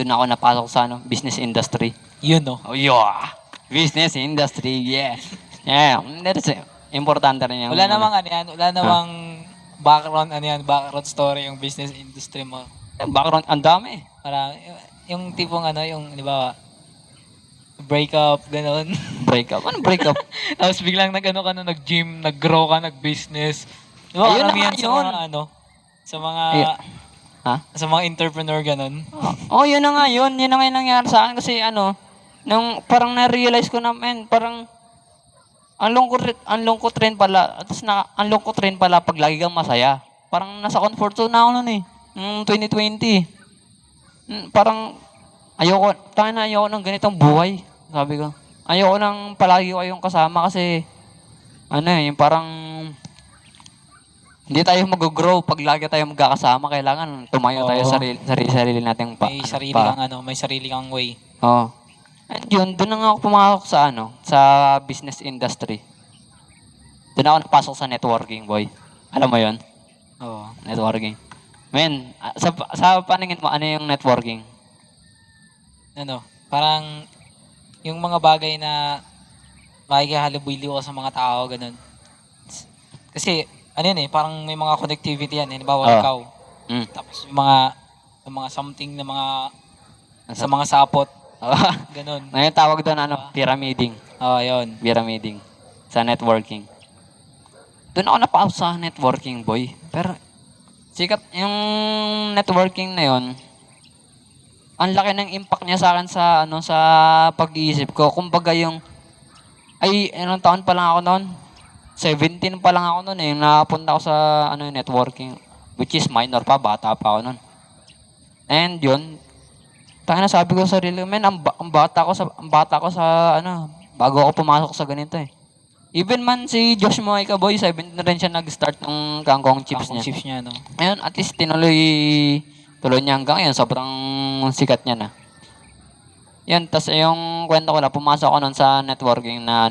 ako napasok sa business industry. Yun no? Oh, yeah. Business industry, yeah. Yeah, that's it. Importante rin yung... Wala namang background story yung business industry mo. Background, ang dami. Parang, yung tipong yung, di ba, breakup, gano'n. Breakup. Anong breakup? Tapos biglang nag-gym, nag-grow ka, nag-business. Di ba, Ayun na karamihan nga sa yun. mga sa mga, Ha? sa mga entrepreneur, gano'n. Oh, yun na nga yun. Yun na nga yung nangyari sa akin kasi nung parang na-realize ko na, men, parang ang lungkot rin pala. At ang lungkot rin pala pag lagi kang masaya. Parang nasa comfort zone na ako nun eh. 2020. Parang ayoko ng ganitong buhay. Sabi ko. Ayoko nang palagi ko kayong kasama kasi yung parang hindi tayo mag-grow pag lagi tayo magkakasama. Kailangan tumayo tayo Oo. sarili nating May sarili kang way. Oh. And yun, doon na nga ako pumasok sa business industry. Doon ako napasok sa networking, boy. Alam mo yun? Oo. Networking. Men, sa paningin mo, ano yung networking? Parang, yung mga bagay na makikihalubilo ka sa mga tao, ganun. Kasi, parang may mga connectivity yan. Halimbawa, Oo. ikaw. Mm. Tapos, yung mga something na sa mga sapot, ganun. Ngayon tawag doon, pyramiding. Oo, yun. Pyramiding. Sa networking. Doon ako napasok sa networking, boy. Pero, sikat yung networking na yun, ang laki ng impact niya sa akin sa pag-iisip ko. Kumbaga ilang taon pa lang ako noon? 17 pa lang ako noon eh. Napunta ako sa networking. Which is minor pa, bata pa ako noon. And yun, sabi ko sa sarili, men, ang bata ko sa bago ako pumasok sa ganito eh. Even man si Josh Moica, boy, 17 na rin siya nag-start ng kangkong chips Kangkong niya. chips niya, no? Ayun, at least tuloy niya hanggang ngayon. Sobrang sikat niya na. Yan, tas yung kwento ko na, pumasok ako nun sa networking na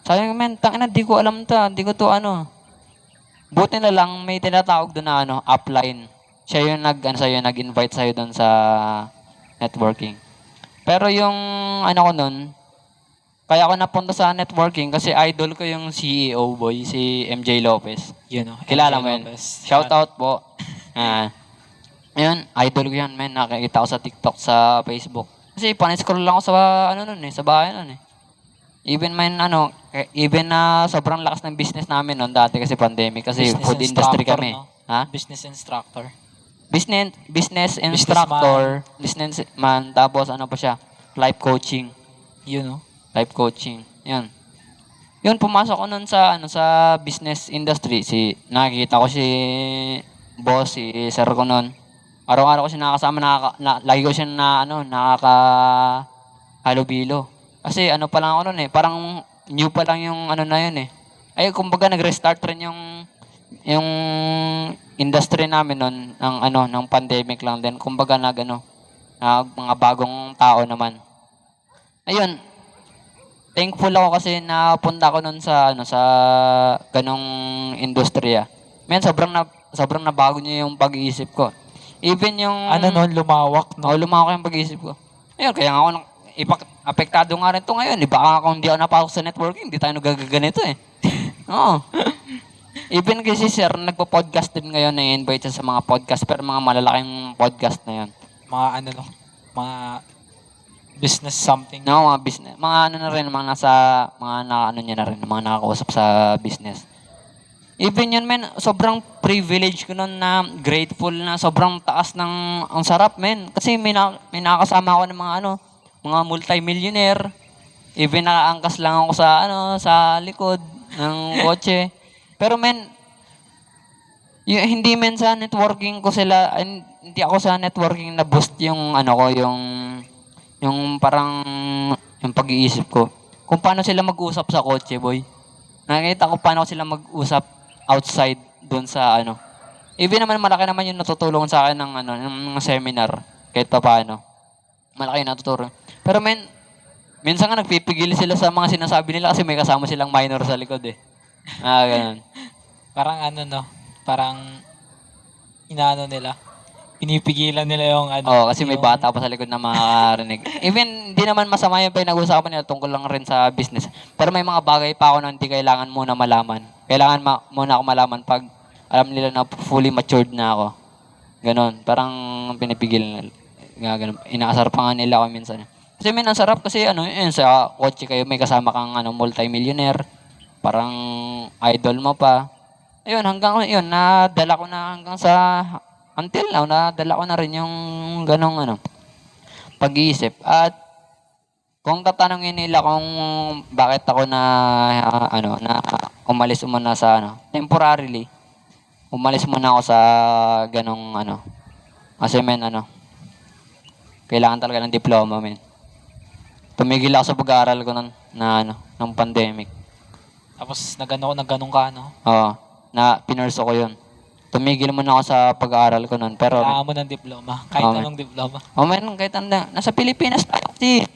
sabi ko, men, tangina, di ko alam di ko to Buti na lang, may tinatawag doon na upline. Siya yung nag-invite sa'yo doon sa networking. Pero yung ko nun, kaya ako napunta sa networking kasi idol ko yung CEO, boy, si MJ Lopez. Yun, no? Kilala MJ mo yun? Lopez. Shout out po. Ayun, idol ko yan, men. Nakikita ko sa TikTok, sa Facebook. Kasi pan-scroll lang ako sa sa bahay nun eh. Even na sobrang lakas ng business namin noon dati kasi pandemic kasi Business food industry instructor, kami. no? Ha? Business instructor. Business instructor, businessman, tapos pa siya? Life coaching. Yun, no? Life coaching. Yan. Yun, pumasok ko nun sa business industry. Nakikita ko si boss, si sir ko nun. Araw-araw ko siya nakakasama, lagi ko siya nakaka-halubilo. Kasi pa lang ako nun eh, parang new pa lang yung na yun eh. Ay, kumbaga nag-restart rin yung yung industry namin nun, ng ano, ng pandemic lang din. Kumbaga mga bagong tao naman. Ayun, thankful ako kasi napunta ko nun sa sa ganong industriya. Men, sobrang nabago niya yung pag-iisip ko. Even yung Ano nun, lumawak, no? lumaki yung pag-iisip ko. Ayun, kaya nga ako apektado nga rin to ngayon. Baka kung hindi ako napasok sa networking, hindi tayo nagaganito eh. Oo. Even kasi sir, nagpo-podcast din ngayon, na-invite siya sa mga podcast, pero mga malalaking podcast na yun. Mga ano, no? Mga business something. No, mga business, mga ano na rin, mga ano niya na rin, mga nakakausap sa business. Even yun, men, sobrang privilege ko nun na grateful na sobrang taas ng, ang sarap, men. Kasi may nakakasama ako ng mga multi-millionaire. Even nakaangkas lang ako sa likod ng kotse. Pero men, hindi men sa networking ko sila, hindi ako sa networking na boost yung yung parang yung pag-iisip ko. Kung paano sila mag-usap sa kotse, boy. Nakita ko paano sila mag-usap outside doon sa Even naman malaki naman yung natutulong sa akin ng mga seminar kahit pa paano. Malaki yung natuturo. Pero minsan nga nagpipigil sila sa mga sinasabi nila kasi may kasama silang minor sa likod eh. Ganun. Parang ano, no? Parang inaano nila. Pinipigilan nila yung ano. Oo, kasi may yung- bata pa sa likod na makakarinig. Even, hindi naman masama yung pinag-uusapan nila tungkol lang rin sa business. Pero may mga bagay pa ako na hindi kailangan muna malaman. Kailangan muna ako malaman pag alam nila na fully matured na ako. Ganon. Parang pinipigil nila. Ganun. Inaasar pa nga nila ako minsan. Kasi ang sarap kasi yun, sa kotse kayo may kasama kang multi-millionaire. Parang idol mo pa. Ayun, hanggang yun, nadala ko na hanggang sa until now, nadala ko na rin yung ganong pag-iisip. At kung tatanungin nila kung bakit ako na umalis muna sa temporarily, umalis muna ako sa ganong kasi kailangan talaga ng diploma, men. Tumigil ako sa pag-aaral ko ng pandemic. Tapos nagganong ka, no? Oo, na pinurso ko yun. Tumigil muna ako sa pag-aaral ko nun. Pero, Kailangan mo ng diploma. Kahit Okay. anong diploma. meron kahit nasa Pilipinas tayo kasi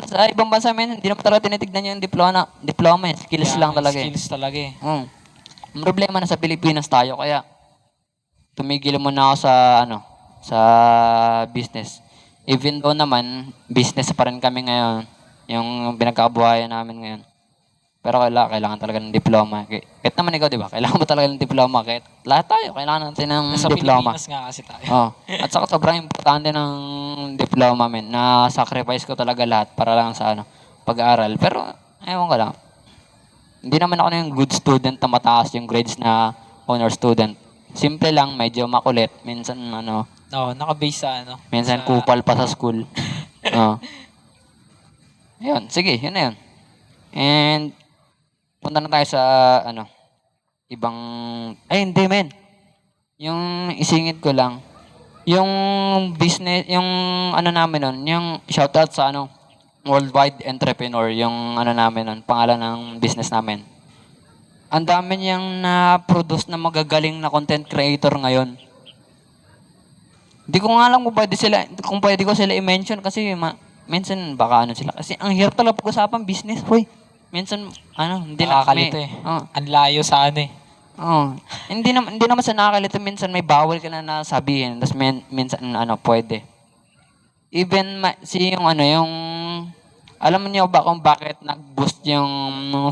sa ibang bansa, men, hindi naman talaga tinitignan yung diploma eh. Skills Kaya lang talaga eh. Skills talaga eh. Ang problema na sa Pilipinas tayo, kaya tumigil muna ako sa business. Even though naman, business pa rin kami ngayon, yung pinagkakabuhayan namin ngayon. Pero kailangan talaga ng diploma. Kahit naman ikaw, di ba? Kailangan mo talaga ng diploma. Kahit lahat tayo, kailangan natin ng Nasa diploma. Pilipinas nga kasi tayo. Oh. At saka sobrang importante ng diploma, men. Na-sacrifice ko talaga lahat para lang sa pag-aaral. Pero, ewan ko lang. Hindi naman ako yung good student na mataas yung grades na honor student. Simple lang, medyo makulit. Minsan, No, naka-base sa minsan sa- kupal pa sa school. Oh. Ayun, sige, yun na yun. And, punta na tayo sa, ibang, ay hindi men. Yung isingit ko lang, yung business, yung namin nun, yung shoutout sa worldwide entrepreneur, yung namin nun, pangalan ng business namin. Ang dami niyang na-produce na magagaling na content creator ngayon. Hindi ko nga alam kung pwede ko sila i-mention kasi minsan baka sila. Kasi ang hirap talaga pag-usapan business, hoy. Minsan, hindi na Nakakalito eh. Oh. Ang layo sa ano eh. Oo. Hindi naman sa nakakalito, minsan may bawal ka na nasabihin, tapos minsan pwede. Even yung alam niyo ba kung bakit nag-boost yung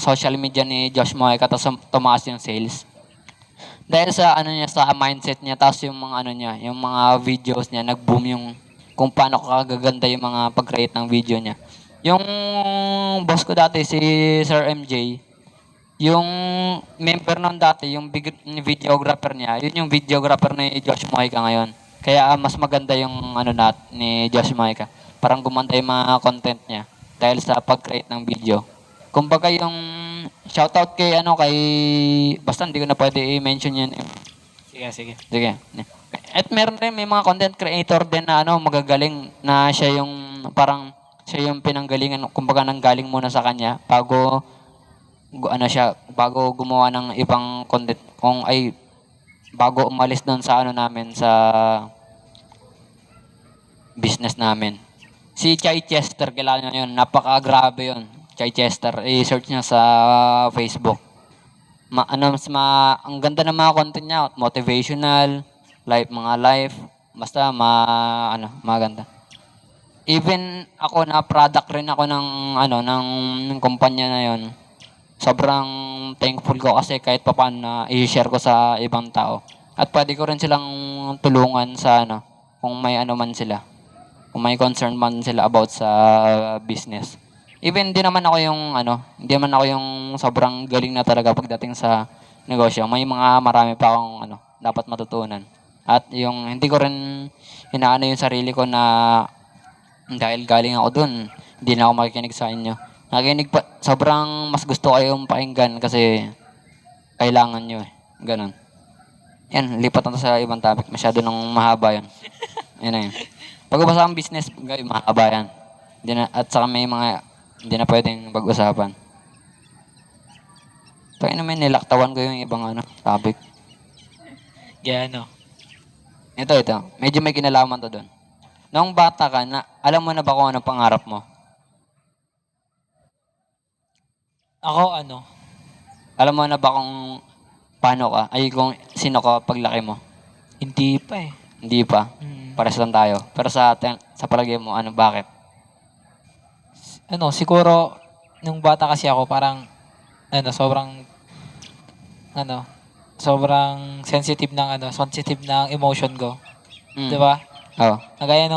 social media ni Josh Mojica tapos tumaas yung sales? Dahil sa sa mindset niya, tapos yung mga niya, yung mga videos niya, nag-boom yung kung paano kagaganda yung mga pag-create ng video niya. Yung boss ko dati, si Sir MJ, yung member nun dati, yung videographer niya, yun yung videographer ni Josh Mojica ngayon. Kaya mas maganda yung ni Josh Mojica. Parang gumanda yung mga content niya dahil sa pag-create ng video. Kumbaga yung shoutout kay basta hindi ko na pwede i-mention yun. Sige, sige. Sige. At meron rin may mga content creator din na magagaling na siya yung pinanggalingan, kumbaga nanggaling muna sa kanya bago bago gumawa ng ibang content bago umalis doon sa ano namin sa business namin. Si Chai Chester, kilala nyo yun. Napaka-grabe yun. Chai Chester. I-search nyo sa Facebook. Ang ganda ng mga content niya. Motivational, mga life. Basta, maganda. Even ako na product rin ako ng kumpanya na yon. Sobrang thankful ko kasi kahit papaano na i-share ko sa ibang tao. At pwede ko rin silang tulungan sa kung may ano man sila. Kung may concern man sila about sa business. Even hindi naman ako yung sobrang galing na talaga pagdating sa negosyo. May marami pa akong dapat matutunan. At yung hindi ko rin inaano yung sarili ko na dahil galing ako dun, hindi na ako makikinig sa inyo. Sobrang mas gusto ko kayong pakinggan kasi kailangan nyo eh. Ganon. Yan, lipat na sa ibang topic. Masyado nang mahaba yun. Yan na yun. Pag-ubasa ang business, mahaba yan. At saka may mga hindi na pwedeng pag-usapan. Ito naman, nilaktawan ko yung ibang topic. Gano. Ito. Medyo may kinalaman to doon. Noong bata ka, alam mo na ba kung anong pangarap mo? Ako Alam mo na ba kung paano ka? Kung sino ka paglaki mo? hindi pa eh. Hindi pa. Pares lang tayo. Pero sa palagay mo, bakit? Siguro, nung bata kasi ako, parang, sobrang sensitive ng emotion ko. Mm. 'Di ba? Oo. Kagaya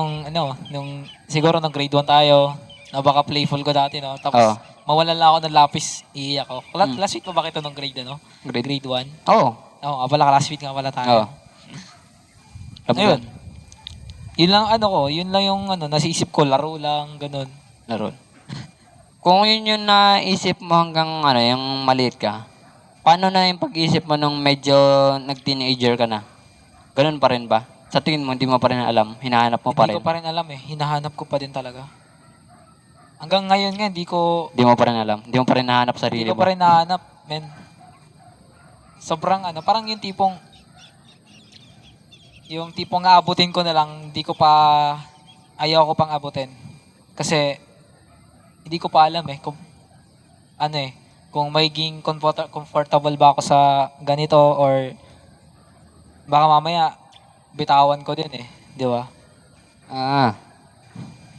siguro nung grade 1 tayo, baka playful ko dati, no? Tapos, Oo. mawalan lang ako ng lapis, iiyak ako. Last week pa ba kita nung grade, Grade 1? Oo. Oo, classmate nga pala tayo. Oo. Ayun. Yun lang yun lang yung nasa isip ko, laro lang, ganun. Laro. Kung yun yung naisip mo hanggang yung maliit ka, paano na yung pag-iisip mo nung medyo nag-teenager ka na? Ganun pa rin ba? Sa tingin mo, hindi mo pa rin alam? Hinahanap mo pa Hindi rin? ko pa rin alam eh. Hinahanap ko pa din talaga. Hanggang ngayon nga, hindi Hindi mo pa rin alam? Hindi mo pa rin nahanap sarili ko mo? pa rin nahanap, men. Sobrang parang yung tipong aabutin ko na lang, ayaw ko pang abutin. Kasi, hindi ko pa alam kung, kung magiging comfortable ba ako sa ganito or baka mamaya, bitawan ko din di ba?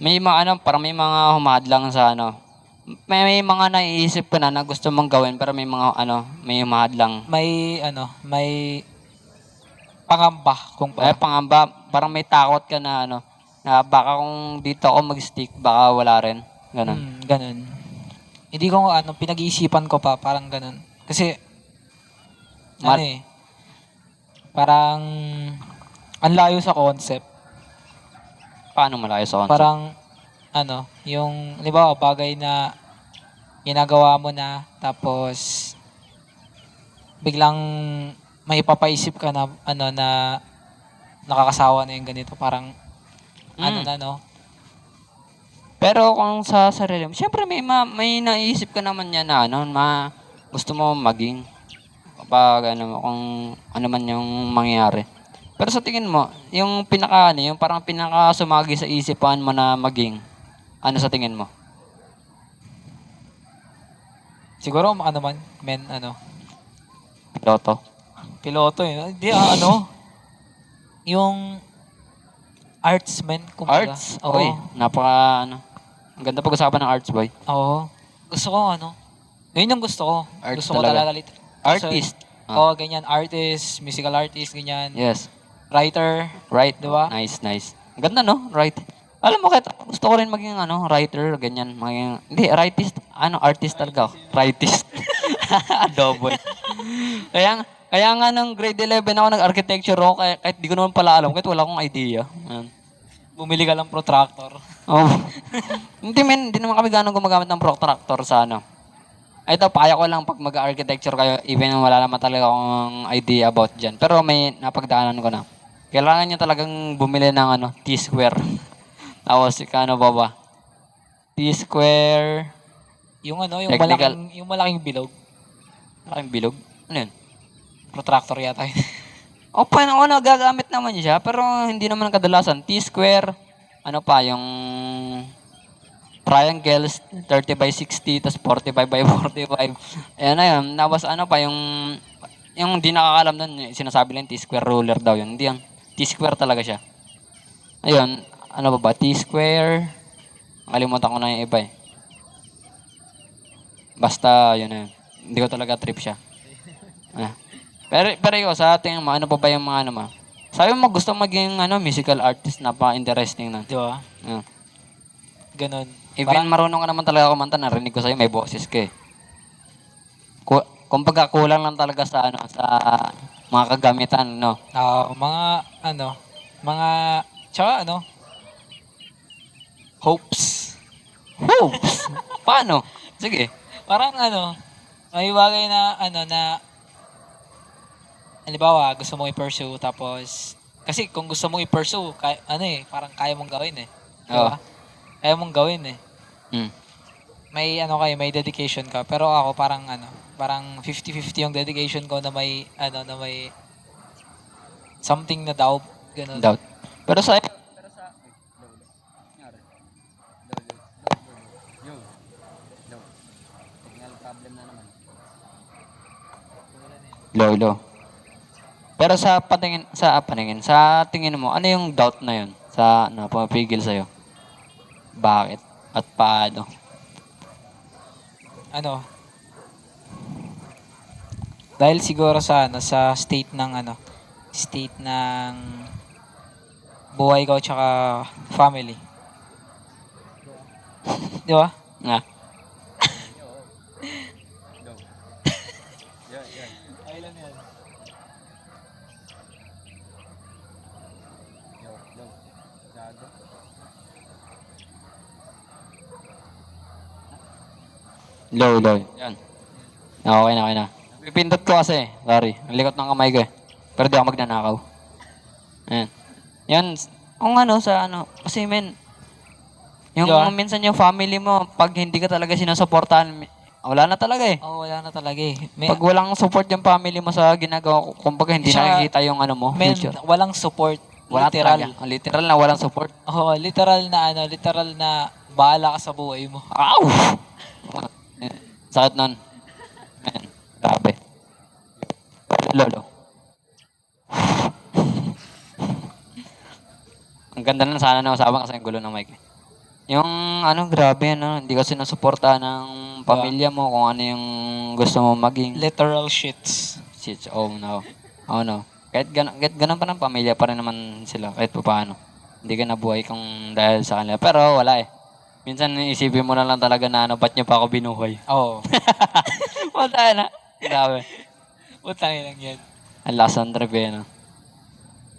May mga parang may mga humahadlang sa may mga naiisip ka na gusto mong gawin pero may mga may humahadlang. May pangamba kung Pangamba, parang may takot ka na na baka kung dito ako mag-stick, baka wala rin. Ganun. Ganun. Hindi ko pinag-iisipan ko pa, parang ganun. Kasi, parang, ang layo sa concept. Paano malayo sa concept? Parang, yung, di ba, bagay na ginagawa mo na, tapos, biglang may papaisip ka na, na nakakasawa na yung ganito. Parang, Pero kung sa sarili mo, syempre may naisip ka naman yan na gusto mo maging kapag kung ano man yung mangyayari. Pero sa tingin mo, yung yung parang pinaka sumagi sa isipan mo na maging, sa tingin mo? siguro, Piloto? piloto Hindi, yung artsman, kumbaga. Arts? Oo. Okay. Napaka, ang ganda pag-usapan ng arts, boy. Oo. Gusto ko, yun yung gusto ko. Arts Gusto ko talaga. talaga. Artist? Oo, ganyan. Artist, musical artist, ganyan. Yes. Writer. Right. Diba? Nice. Ang ganda, no? Right. Alam mo, gusto ko rin maging, writer, ganyan. Hindi, artist talaga ako. Rightist. Double. Kaya nga nung grade 11 ako nag-architecture ako, kahit di ko naman pala alam, kahit wala akong idea. Ayan. Bumili ka lang protractor. Oh. Hindi naman kami gano'ng gumagamit ng protractor sa Ito, payo ko lang pag mag-architecture kayo, even wala naman talaga akong idea about dyan. Pero may napagdaanan ko na. Kailangan nyo talagang bumili ng T-square. Tapos, ba? T-square. Yung Technical. yung malaking bilog. Malaking bilog? Ano yun? Protractor yata yun. O paano nagagamit naman siya, pero hindi naman kadalasan. T-square, ano pa, yung triangles, 30 by 60, tas 45 by 45. Ayan na yun. Tapos ano pa, yung di nakakalam nun, sinasabi lang T-square ruler daw yun. Hindi yan. T-square talaga siya. Ayun, ano ba ba? T-square. Nakalimutan ko na yung iba eh. Basta, yun na yun. Hindi ko talaga trip siya. Ah. Pero ikaw, sa ating ano pa ba yung mga ano mo? Sabi mo gusto maging musical artist, napaka-interesting na. Di ba? Ah. Ganon. Even marunong ka naman talaga kumanta, narinig ko sa'yo, may boses ka eh. Kumbaga kulang lang talaga sa sa mga kagamitan, no? Mga mga tsaka hopes. Hoops! Paano? Sige. Parang may bagay na halimbawa gusto mong i-pursue tapos kasi kung gusto mong i-pursue parang kaya mong gawin eh. Di Oo. ba? Kaya mong gawin eh. Mm. May dedication ka. Pero ako parang 50-50 yung dedication ko na may something na doubt, ganun. Doubt. Pero sa low, low. Pero sa tingin mo, ano yung doubt na yun? Sa pumapigil sa'yo? Bakit? At paano? Ano, dahil siguro sa state ng buhay ko tsaka family. Di ba? Nga. Ay lang yan. Low, low. Yan. Okay na, okay na. Pipindot ko kasi. Sorry. Ang likot ng kamay ko eh. Pero di ako magnanakaw. Ayan. Yan. Kung kasi men, yung Diba? minsan yung family mo, pag hindi ka talaga sinusuportahan, wala na talaga eh. Wala na talaga eh. Pag walang support yung family mo sa ginagawa, kumbaga hindi Tsaka, nakikita yung mo, men, future. walang support. Wala Literal. talaga. Literal na walang support. Oo, literal na bahala ka sa buhay mo. Ow! Sakit nun. Man, grabe. Lolo. Ang ganda na sana na usapan kasi ang gulo ng mic. Yung grabe hindi ka sinusuportahan ng pamilya mo kung ano yung gusto mo maging. Literal shits. Shit, oh no. Oh no. Kahit ganun pa ng pamilya pa rin naman sila kahit pa paano. Hindi ka nabuhay kung dahil sa kanila. Pero wala eh. Minsan isipin mo na lang talaga na ba't niyo pa ako binuhay? Oo. Wala na. Grabe. Utang lang yan. Ang lasan trip eh, no?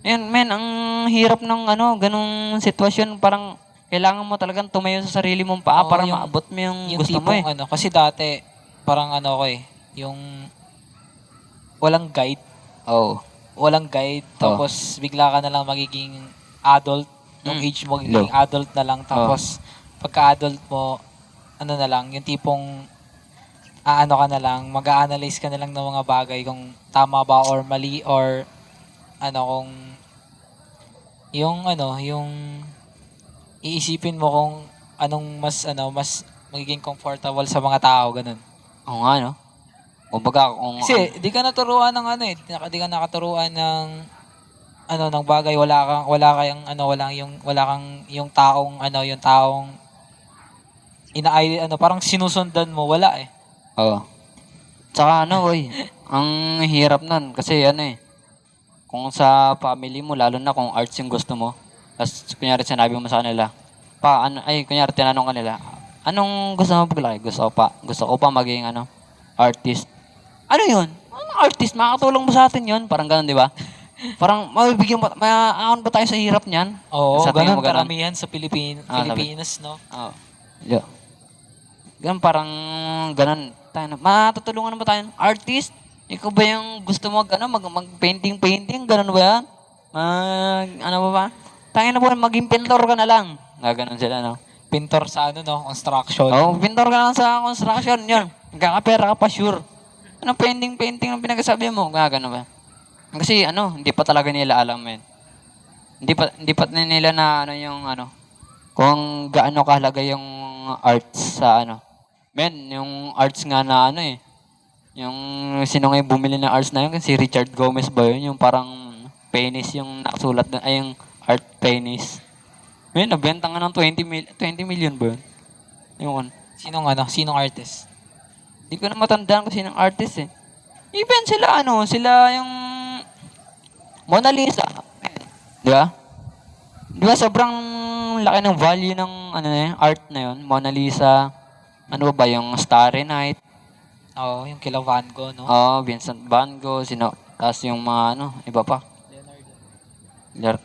Yan, men, ang hirap ng ganung sitwasyon. Parang kailangan mo talagang tumayo sa sarili mong paa para maabot mo yung gusto mo eh. Kasi dati, parang yung walang guide. Oo. Walang guide, tapos bigla ka na lang magiging adult. Nung age mo, magiging adult na lang. Tapos, pagka-adult mo, na lang, yung tipong ka na lang, mag-a-analyze ka na lang ng mga bagay kung tama ba or mali or kung yung iisipin mo kung anong mas magiging comfortable sa mga tao, ganun. Oo nga, no? Kumbaga, kung... Kasi, di ka naturuan ng di ka nakaturuan ng ng bagay, wala kang yung taong parang sinusundan mo, wala eh. Oo. Tsaka boy, ang hirap nun kasi kung sa family mo, lalo na kung arts yung gusto mo, tapos kunyari sinabi mo sa kanila, kunyari tinanong kanila, anong gusto mo paglaki? Gusto ko pa maging artist. Ano yun? Anong artist? Makakatulong mo sa atin yun? Parang ganun, di ba? Parang maaahon ba tayo sa hirap niyan? Oo, Sa tingin ganun mo ganun? karamihan sa Pilipinas, no? Oo. Yeah. Ganun parang ganun. Matutulungan mo tayo. Artist? Ikaw ba yung gusto mo mag-painting? Ganun ba yan? Ba? Tangin na po, maging pintor ka na lang. Ganun sila, no? Pintor sa construction. Oo, pintor ka lang sa construction, yun. Magkakapera ka pa, sure. Painting ang pinagsasabi mo? Ganun ba? Kasi ano, hindi pa talaga nila alam men. Hindi pa nila na ano yung ano, kung gaano kahalaga yung arts sa ano. Men, yung arts nga na ano eh. Yung sino nga yung bumili ng arts na yun? Si Richard Gomez ba yun? Yung parang penis yung nakasulat doon. Ay, yung art penis. Men, nabenta nga ng 20 million ba yun? Yung ano. Sinong artist? Hindi ko na matandaan kung sinong artist eh. Even sila ano, sila yung Mona Lisa. Di ba? Di ba sobrang laki ng value ng ano na yun, art na yun, Mona Lisa. Ano ba yung Starry Night? Oo, yung kila Van Gogh, no? Oh, Vincent Van Gogh, sino? Tapos yung mga ano, iba pa. Leonardo.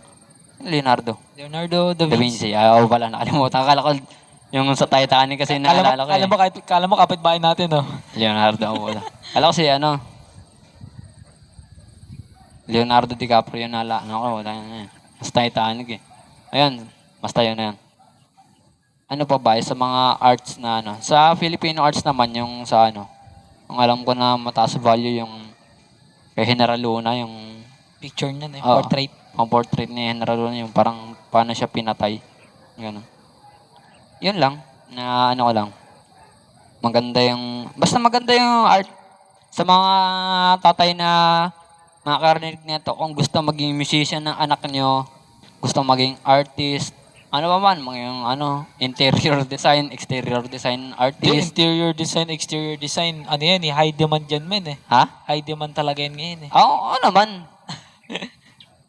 Leonardo Leonardo da da Vinci. Vinci. Oo pala, nakalimutan. Akala ko yung sa Titanic kasi naalala ko eh. Kala mo kapitbahay natin, no? Leonardo ako pala. Akala ko si ano, Leonardo DiCaprio yung ano ko, wala na yan. Sa Titanic eh. Ayun, basta yun na yan. Ano pa ba, sa mga arts na ano, sa Filipino arts naman yung sa ano, ang alam ko na mataas value yung kay General Luna, yung Picture niyan, eh. Oo. Portrait. Ang portrait ni General Luna, yung parang paano siya pinatay. Ganun. Yun lang, na ano ko lang, maganda yung, basta maganda yung art sa mga tatay na makakarinig nito kung gusto maging musician ng anak nyo, gusto maging artist, ano pa man, mga yung ano, interior design, exterior design The artist. interior design, exterior design, ano yan, eh, high demand yan, men, eh. Ha? High demand talaga yan ngayon, eh. Oo naman.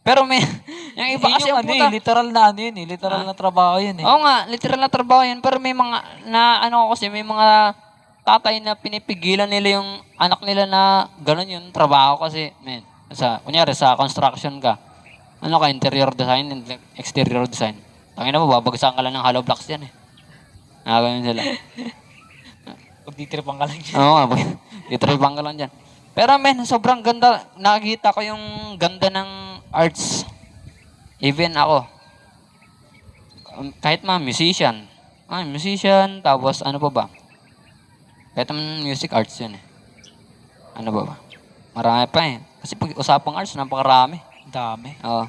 Pero may, yung iba Yun kasi yung ang ano, eh, puta. literal na ano yun, eh. Literal na trabaho yun, eh. Oo nga, literal na trabaho yan. Pero may mga, na ano kasi, may mga tatay na pinipigilan nila yung anak nila na ganun yung trabaho kasi, men, kunyari sa construction ka, ano ka, interior design and exterior design. Tangina mo, babagsakan ka lang ng hollow blocks yan eh. Ganun sila. Pagtitripan ka lang yan. Oo nga, litribang ka lang dyan. Pero men, sobrang ganda, nakikita ko yung ganda ng arts. Even ako, kahit mga musician. Musician, tapos ano pa ba? Kahit naman music arts yun eh. Ano ba ba? Marami pa eh. Kasi pag usapang arts, napakarami. Ang dami. Oo.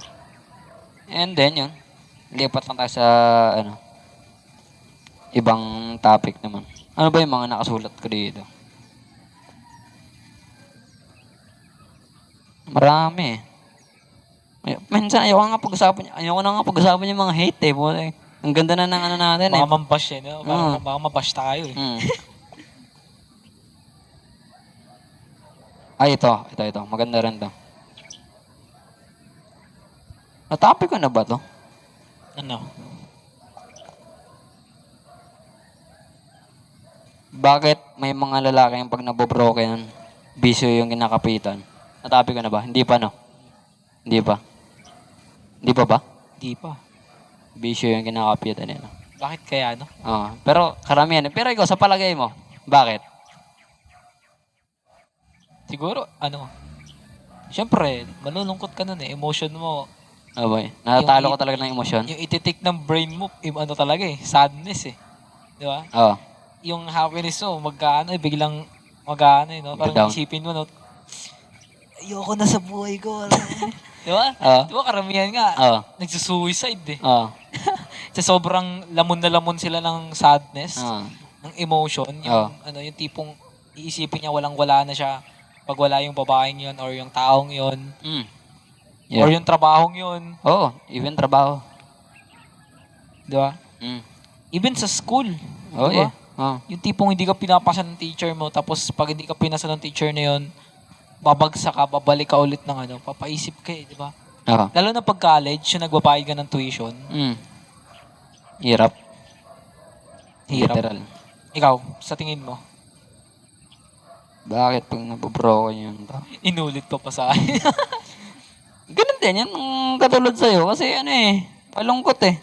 And then yun, lipat lang tayo sa ano, ibang topic naman. Ano ba yung mga nakasulat ko dito? Marami eh. Minsan ayoko na nga pag-usapan yung mga hate eh. Buti. Ang ganda na ng ano natin eh. Baka mambash eh, no? Baka mabash tayo, eh. Hmm. Ay, ito. Maganda rin to. Na-topic ko na ba to? Ano? Bakit may mga lalaki yung pag nabobroken, bisyo yung kinakapitan? Na-topic ko na ba? Hindi pa, no? Hindi pa. Hindi pa ba? Di pa. Bisyo yung kinakapitan nila. Bakit kaya, no? Oo. Pero karamihan. Pero ikaw, sa palagay mo, bakit? Siguro, ano, syempre, malulungkot ka nun, eh. Emotion mo, Abay, natatalo Yung ko talaga ng emosyon. yung ititik ng brain mo, ano talaga, eh, sadness, eh. Di ba? Oo. Yung happiness mo, magkaano, eh, biglang magkaano, eh, no? Parang Down. isipin mo, no? Ayoko na sa buhay ko. Di ba? Oo. Di ba, karamihan nga, Oo. nagsusuicide, eh. Oo. Sa sobrang lamon na lamon sila ng sadness, Oo. ng emotion, Oo. yung tipong iisipin niya walang-wala na siya pag wala yung babaeng yon or yung taong yon Mm. or Yeah. yung trabahong yon, Oo. Even trabaho. di ba? Mm. Even sa school, Oo, di ba? yeah. Oo. Yung tipong hindi ka pinapasa ng teacher mo, tapos pag hindi ka pinasa ng teacher na yon, babagsak ka, babalik ka ulit ng ano, papaisip ka, eh, di ba? Oo. Lalo na pag college, yung nagbabayad ka ng tuition, Mm. Hirap. hirap. Literal. Ikaw, sa tingin mo, Bakit pag nabobroken yun? inulit pa sa akin. Ganun din yan. Ang katulad sa'yo. Kasi ano eh. Malungkot eh.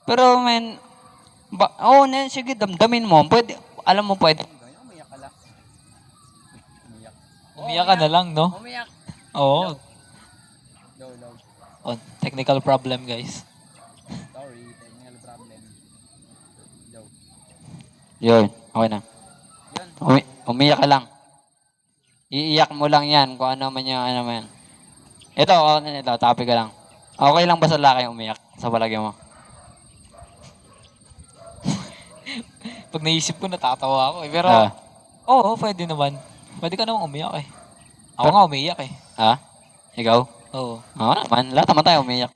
Pero men. Sige, damdamin mo. Pwede. Alam mo, pwede. Umiyak ka na lang, no? Umiyak. Oo. Low. Oh, technical problem, guys. Sorry, technical problem. Low. Yun. Okay na. Umiyak ka lang. Iiyak mo lang yan kung ano man yung ano man. Ito, topic ka lang. Okay lang ba sa lalaki umiyak sa palagay mo? Pag naisip ko, natatawa ako eh. Pero, Ah, oo, pwede naman. Pwede ka naman umiyak eh. Ako pero, nga umiyak eh. ikaw? Oo. Oo naman, lahat naman tayo umiyak.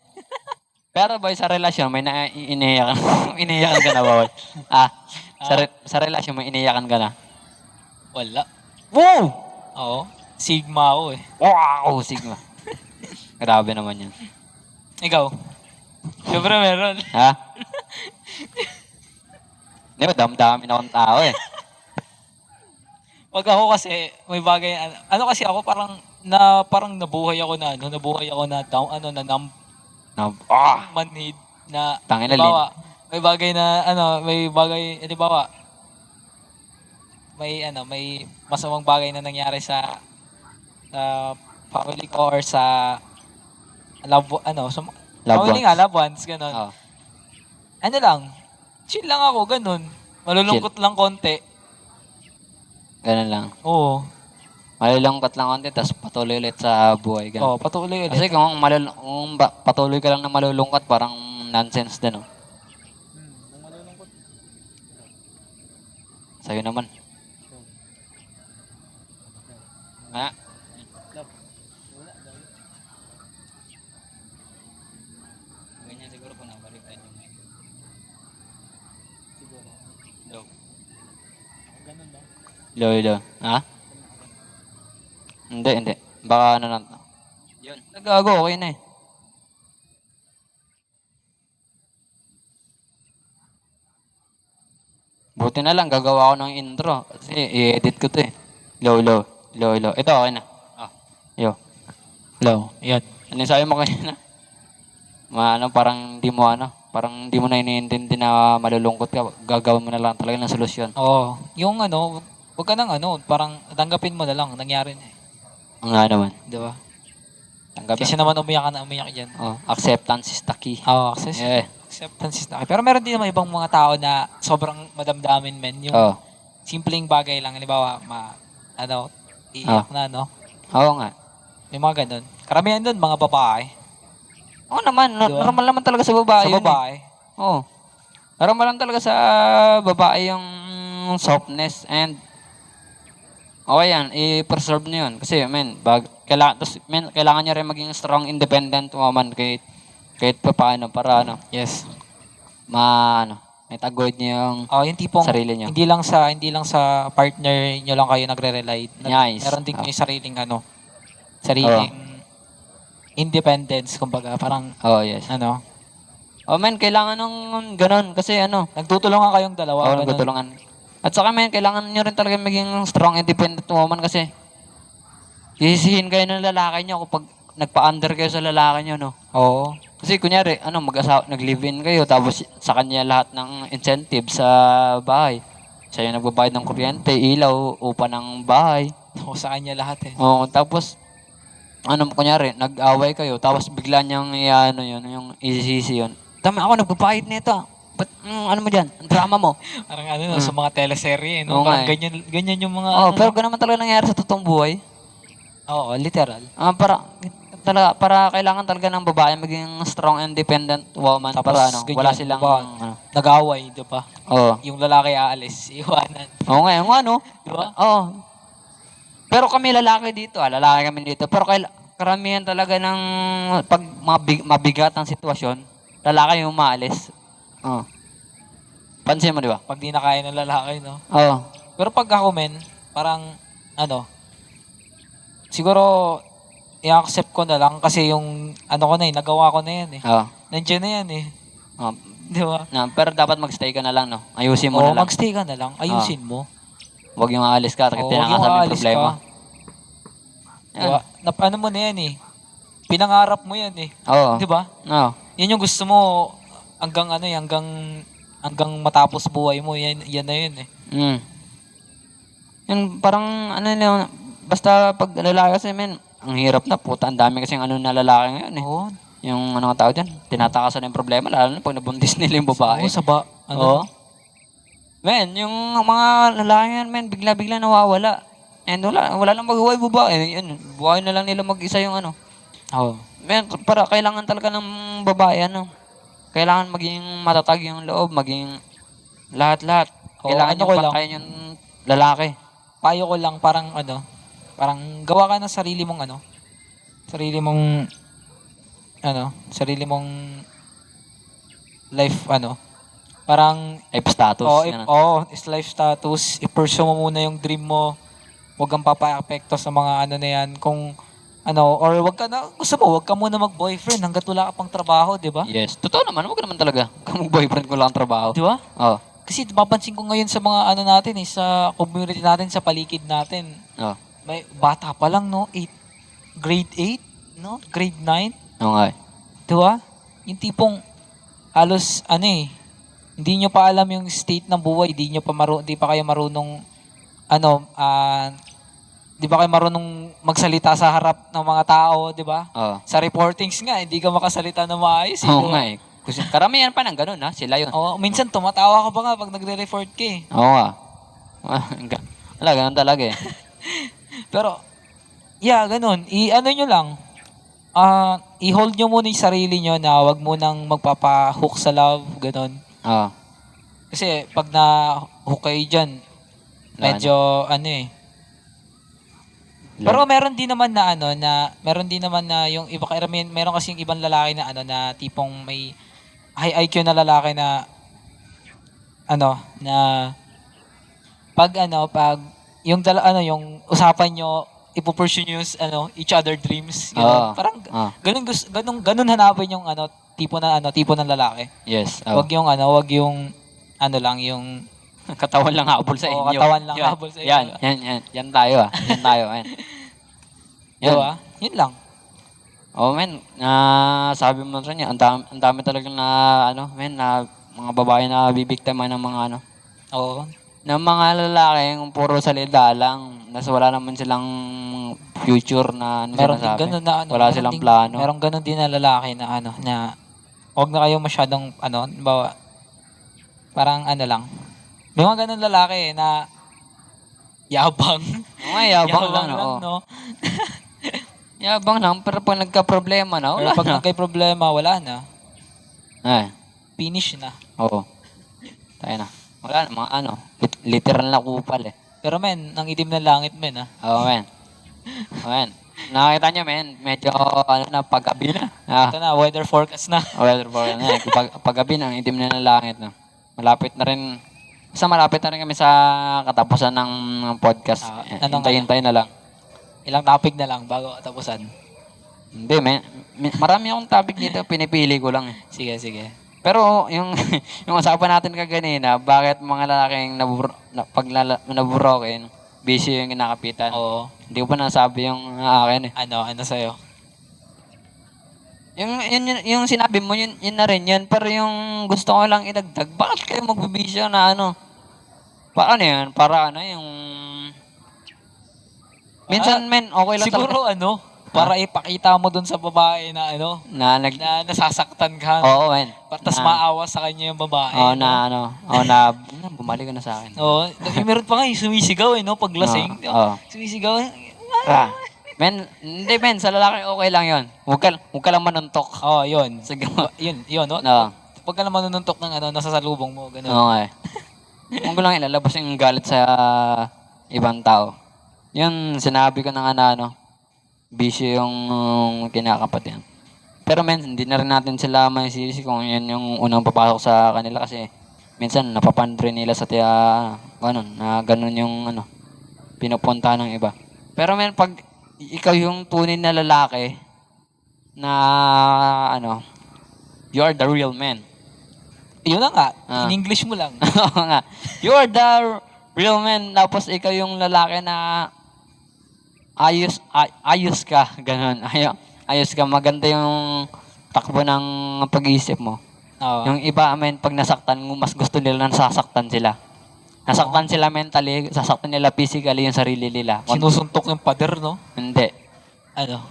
Pero boy, sa relasyon, may iniiyakan, iniiyakan ka na ba, boy? Sa relasyon, may iniiyakan ka na? Wala. Wow! Oo. Sigma ako eh. Wow! Sigma. Grabe naman yan. Ikaw? Siyempre meron. Ha? Di ba, dami-dami na akong tao eh. Pag ako kasi, may bagay, ano kasi ako, parang nabuhay ako na down, na manhid na, Tangina, halimbawa, may bagay na, may bagay, may masamang bagay na nangyari sa family ko or sa sa Loved family nga, ones. loved ones, ganun. Oo. Ano lang, chill lang ako, ganun. Malulungkot lang konti. Ganun lang. Oo. Malulungkot lang konti, tapos patuloy ulit sa buhay. Ganun. Oo, patuloy ulit. Kasi kung patuloy ka lang na malulungkot, parang nonsense din, oh. Sa'yo naman. Ha? Ganyan siguro kung nabaliktad yung mic. Low. Low. Ha? Hindi. Baka ano lang. Yun. Nagago, okay na eh. Buti na lang, gagawa ko ng intro. Kasi i-edit ko to eh. Low. Ito, okay na. Yo. Hello. Yan. Ano yung sabi mo kanina? Parang di mo na iniintindi na malulungkot ka. Gagawin mo na lang talaga ng solusyon. Oo. Yung wag ka nang parang tanggapin mo na lang, nangyari na eh. Ang nga naman. Di ba? Tanggapin. Kasi naman umiyak ka na umiyak dyan. Acceptance is the key. Oo, access. Yeah. Acceptance is the Pero meron din naman ibang mga tao na sobrang madamdamin men. Yung Oo. simpleng bagay lang. Halimbawa, iiyak na, Oo nga. May mga ganun. Karamihan doon, mga babae. Oo naman. Diba? Normal naman talaga sa babae Sa yun babae. eh. Oo. Normal lang talaga sa babae yung softness and okay yan, i-preserve nyo yun. Kasi, kailangan nyo rin maging strong, independent woman kahit pa paano para Yes. may taguyod nyo yung Yung tipong sarili nyo. hindi lang sa partner nyo lang kayo nagre-rely. Nice. Meron din kayo sariling independence, kumbaga, parang Yes. ano, Kailangan ng ganun kasi nagtutulungan kayong dalawa, ganun. nagtutulungan. At saka kailangan nyo rin talaga maging strong, independent woman kasi sisisihin kayo ng lalaki nyo kapag nagpa-under kayo sa lalaki nyo, no? Oo. Kasi kunyari, nag-live-in kayo, tapos sa kanya lahat ng incentive sa bahay. Siya yung nagbabayad ng kuryente, ilaw, upa ng bahay. Oo, sa kanya lahat eh. Oo, tapos, kunyari, nag-away kayo, tapos bigla niyang, yung isisisi yun. Tama, ako nagbabayad nito. Ba't, ano mo dyan? Ang drama mo. Parang sa mga teleserye, no? Oo nga Parang ganyan yung mga, Pero ganun naman talaga nangyari sa totoong buhay. Oo, literal. Para kailangan talaga ng babae maging strong, independent woman. Tapos, Para ganyan, wala silang, nag-away, di ba? Oo. Yung lalaki aalis, iwanan. Oo nga, Di ba? Oo. Pero kami lalaki dito, lalaki kami dito. Pero karamihan talaga ng pag mabigat ang sitwasyon, lalaki yung umaalis. Oo. Pansin mo, di ba? Pag di na kaya ng lalaki, no? Oo. Pero pag ako, men, parang, siguro, i-accept ko na lang kasi yung, nagawa ko na yan eh. Oo. Nandiyan na yan eh. Oo. Di ba? Pero dapat magstay ka na lang, no? Ayusin mo na lang. magstay ka na lang. Ayusin mo. Huwag yung aalis ka, Oo, tinangasal mo yung problema. Di ba? Ano mo na yan eh. Pinangarap mo yan eh. Oo. Di ba? Oo. Yan yung gusto mo hanggang matapos buhay mo. Yan na yun eh. Yung parang, basta pag lalaki kasi, ang hirap na, puta, ang dami kasing na lalaki ngayon eh. Oo. Yung nga tao dyan, tinatakasan na yung problema, lalo na pag nabuntis nila yung babae. Oo, Oo. Yung mga lalaki yan, bigla-bigla nawawala. And wala lang mag-uwi babae. Yun, buhay na lang nila mag-isa yung Oo. Men, para kailangan talaga ng babae, ano? Kailangan maging matatag yung loob, maging lahat-lahat. Oo, Kailangan ano yung ko lang, pantayan yung lalaki. payo ko lang parang parang gawa ka ng sarili mong life parang Life status. Ganun. is life status, i-pursue mo muna yung dream mo. Huwag kang papaapekto sa mga na yan. Kung or wag ka muna mag-boyfriend hangga't wala ka pang trabaho, di ba? Yes. Totoo naman. Huwag naman talaga. Kung boyfriend ko lang ang trabaho. Di ba? Oo. Kasi mapapansin ko ngayon sa mga natin sa community natin, sa paligid natin, Oo. may bata pa lang, no? Grade 8, no? Grade 9, Oo nga. di ba? Yung tipong halos hindi nyo pa alam yung state ng buhay, hindi pa kayo marunong di ba kayo marunong magsalita sa harap ng mga tao, di ba? Oo. Sa reportings nga, hindi ka makasalita na maayos. Oo nga eh. Kasi karamihan pa ng ganun ha. Sila yun. Oo, minsan tumatawa ka pa nga pag nagre-report ka eh. Oo nga. Wala, ganun talaga eh. Pero, ganun. Nyo lang, i-hold nyo muna yung sarili nyo na wag mo nang magpapa-hook sa love, ganun. Oo. Kasi pag na-hook kayo dyan, medyo Pero meron din naman na yung iba meron kasi yung ibang lalaki na na tipong may high IQ na lalaki na na pag yung usapan nyo ipo-pursue nyo yung each other dreams, Oo. parang Oo. ganun hanapin yung tipo ng lalaki. Yes. Oo. Wag yung lang yung Katawan lang habol sa Oo, inyo. katawan lang Yan. habol sa inyo. Yan. Yan tayo ah. Yan tayo. Yan. Diba? Yun lang. Oh, men, sabi mo rin yan, ang dami talagang na mga babae na bibiktima ng mga Oo. ng mga lalaki yung puro salita lang, nasa wala naman silang future na Meron din sinasabi. ganun na Wala silang plano. Meron ganun din na lalaki na na wag na kayo masyadong bawa parang lang. May mga ganun lalaki na yabang. Oo, yabang lang, oo. no? Yabang lang, pero pag nagka-problema na, Pero wala pag na. nagkay problema, wala na. Eh, Finish na. oo. Tayo na. Wala na, mga literal na kupal eh. Pero men, ang itim ng langit men Oo, men. Oo, men. Nakakita nyo, men, medyo, paggabi na. Ito na, weather forecast na. Weather for na. Paggabi na, ang itim na ng langit na. Malapit na rin kami sa katapusan ng podcast. Hintay-hintay na lang. Ilang topic na lang bago tapusan. Hindi, marami akong topic dito, pinipili ko lang eh. Sige. Pero yung yung usapan natin kaganina, bakit mga lalaking pag naburokin, busy yung kinakapitan. Oo. Hindi ko pa nasabi yung akin eh. Ano sa'yo? Yung sinabi mo, yun na rin yun. Pero yung gusto ko lang idagdag, bakit kayo magbibisyo na paano yan? Para yung... Minsan, men, okay lang Siguro para ipakita mo dun sa babae na na na nasasaktan ka. Oo, men. Tapos maawa sa kanya yung babae. Oo, na bumalik ka na sa akin. Oo. Meron pa nga yung sumisigaw pag lasing. Oo. Sumisigaw. Men, hindi men, sa lalaki okay lang yon. Huwag ka lang manuntok. Oo, yun. Sige. Yun, no? Oo. Pag ka naman nanuntok ng nasasalubong mo, ganun. Oo nga eh. Huwag ko lang ilalabas yung galit sa ibang tao. Yun, sinabi ko na nga busy yung kinakapat yan. Pero men, hindi na rin natin sila masisisi kung yan yung unang papasok sa kanila kasi minsan napapandre nila sa ganun yung pinupunta ng iba. Pero men, pag ikaw yung tunay na lalaki na you are the real man. Yun na nga, in English mo lang. Oo nga. You are the real man, tapos ikaw yung lalaki na ayos ka, ganun. Ayos ka, maganda yung takbo ng pag-iisip mo. Oo. Yung iba, pag nasaktan mo, mas gusto nila na sasaktan sila. Nasaktan sila mentally, sasaktan nila physically yung sarili nila. Sinusuntok yung pader, no? Hindi.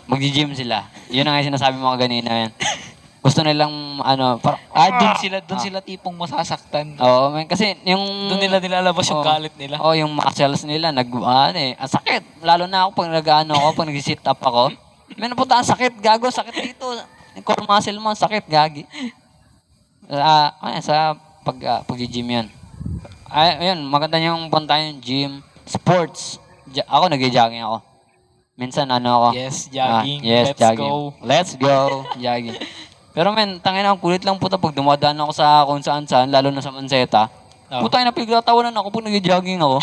Mag-gym sila. Yun ang sinasabi mo kanina yan. Gusto nilang, Doon sila tipong masasaktan. Oo, kasi yung... Doon nila nilalabas yung galit nila. Yung muscles nila, ang sakit. Lalo na ako pag pag nag-sit up ako, May napunta ang sakit, gago, sakit dito. Yung core muscle mo, sakit, gagi. Sa pag-gym yan. Ayun, maganda yung punta yung gym. Sports. Ako, nag-jogging ako. Minsan, ako. Yes, jogging. Yes, Let's jogging. go. Let's go, jogging. Pero men, tangin ang kulit lang puta pag dumadaan ako sa kung saan, lalo na sa Manseta. Oh. Puta na pigtatawanan ako pag nag-jogging ako.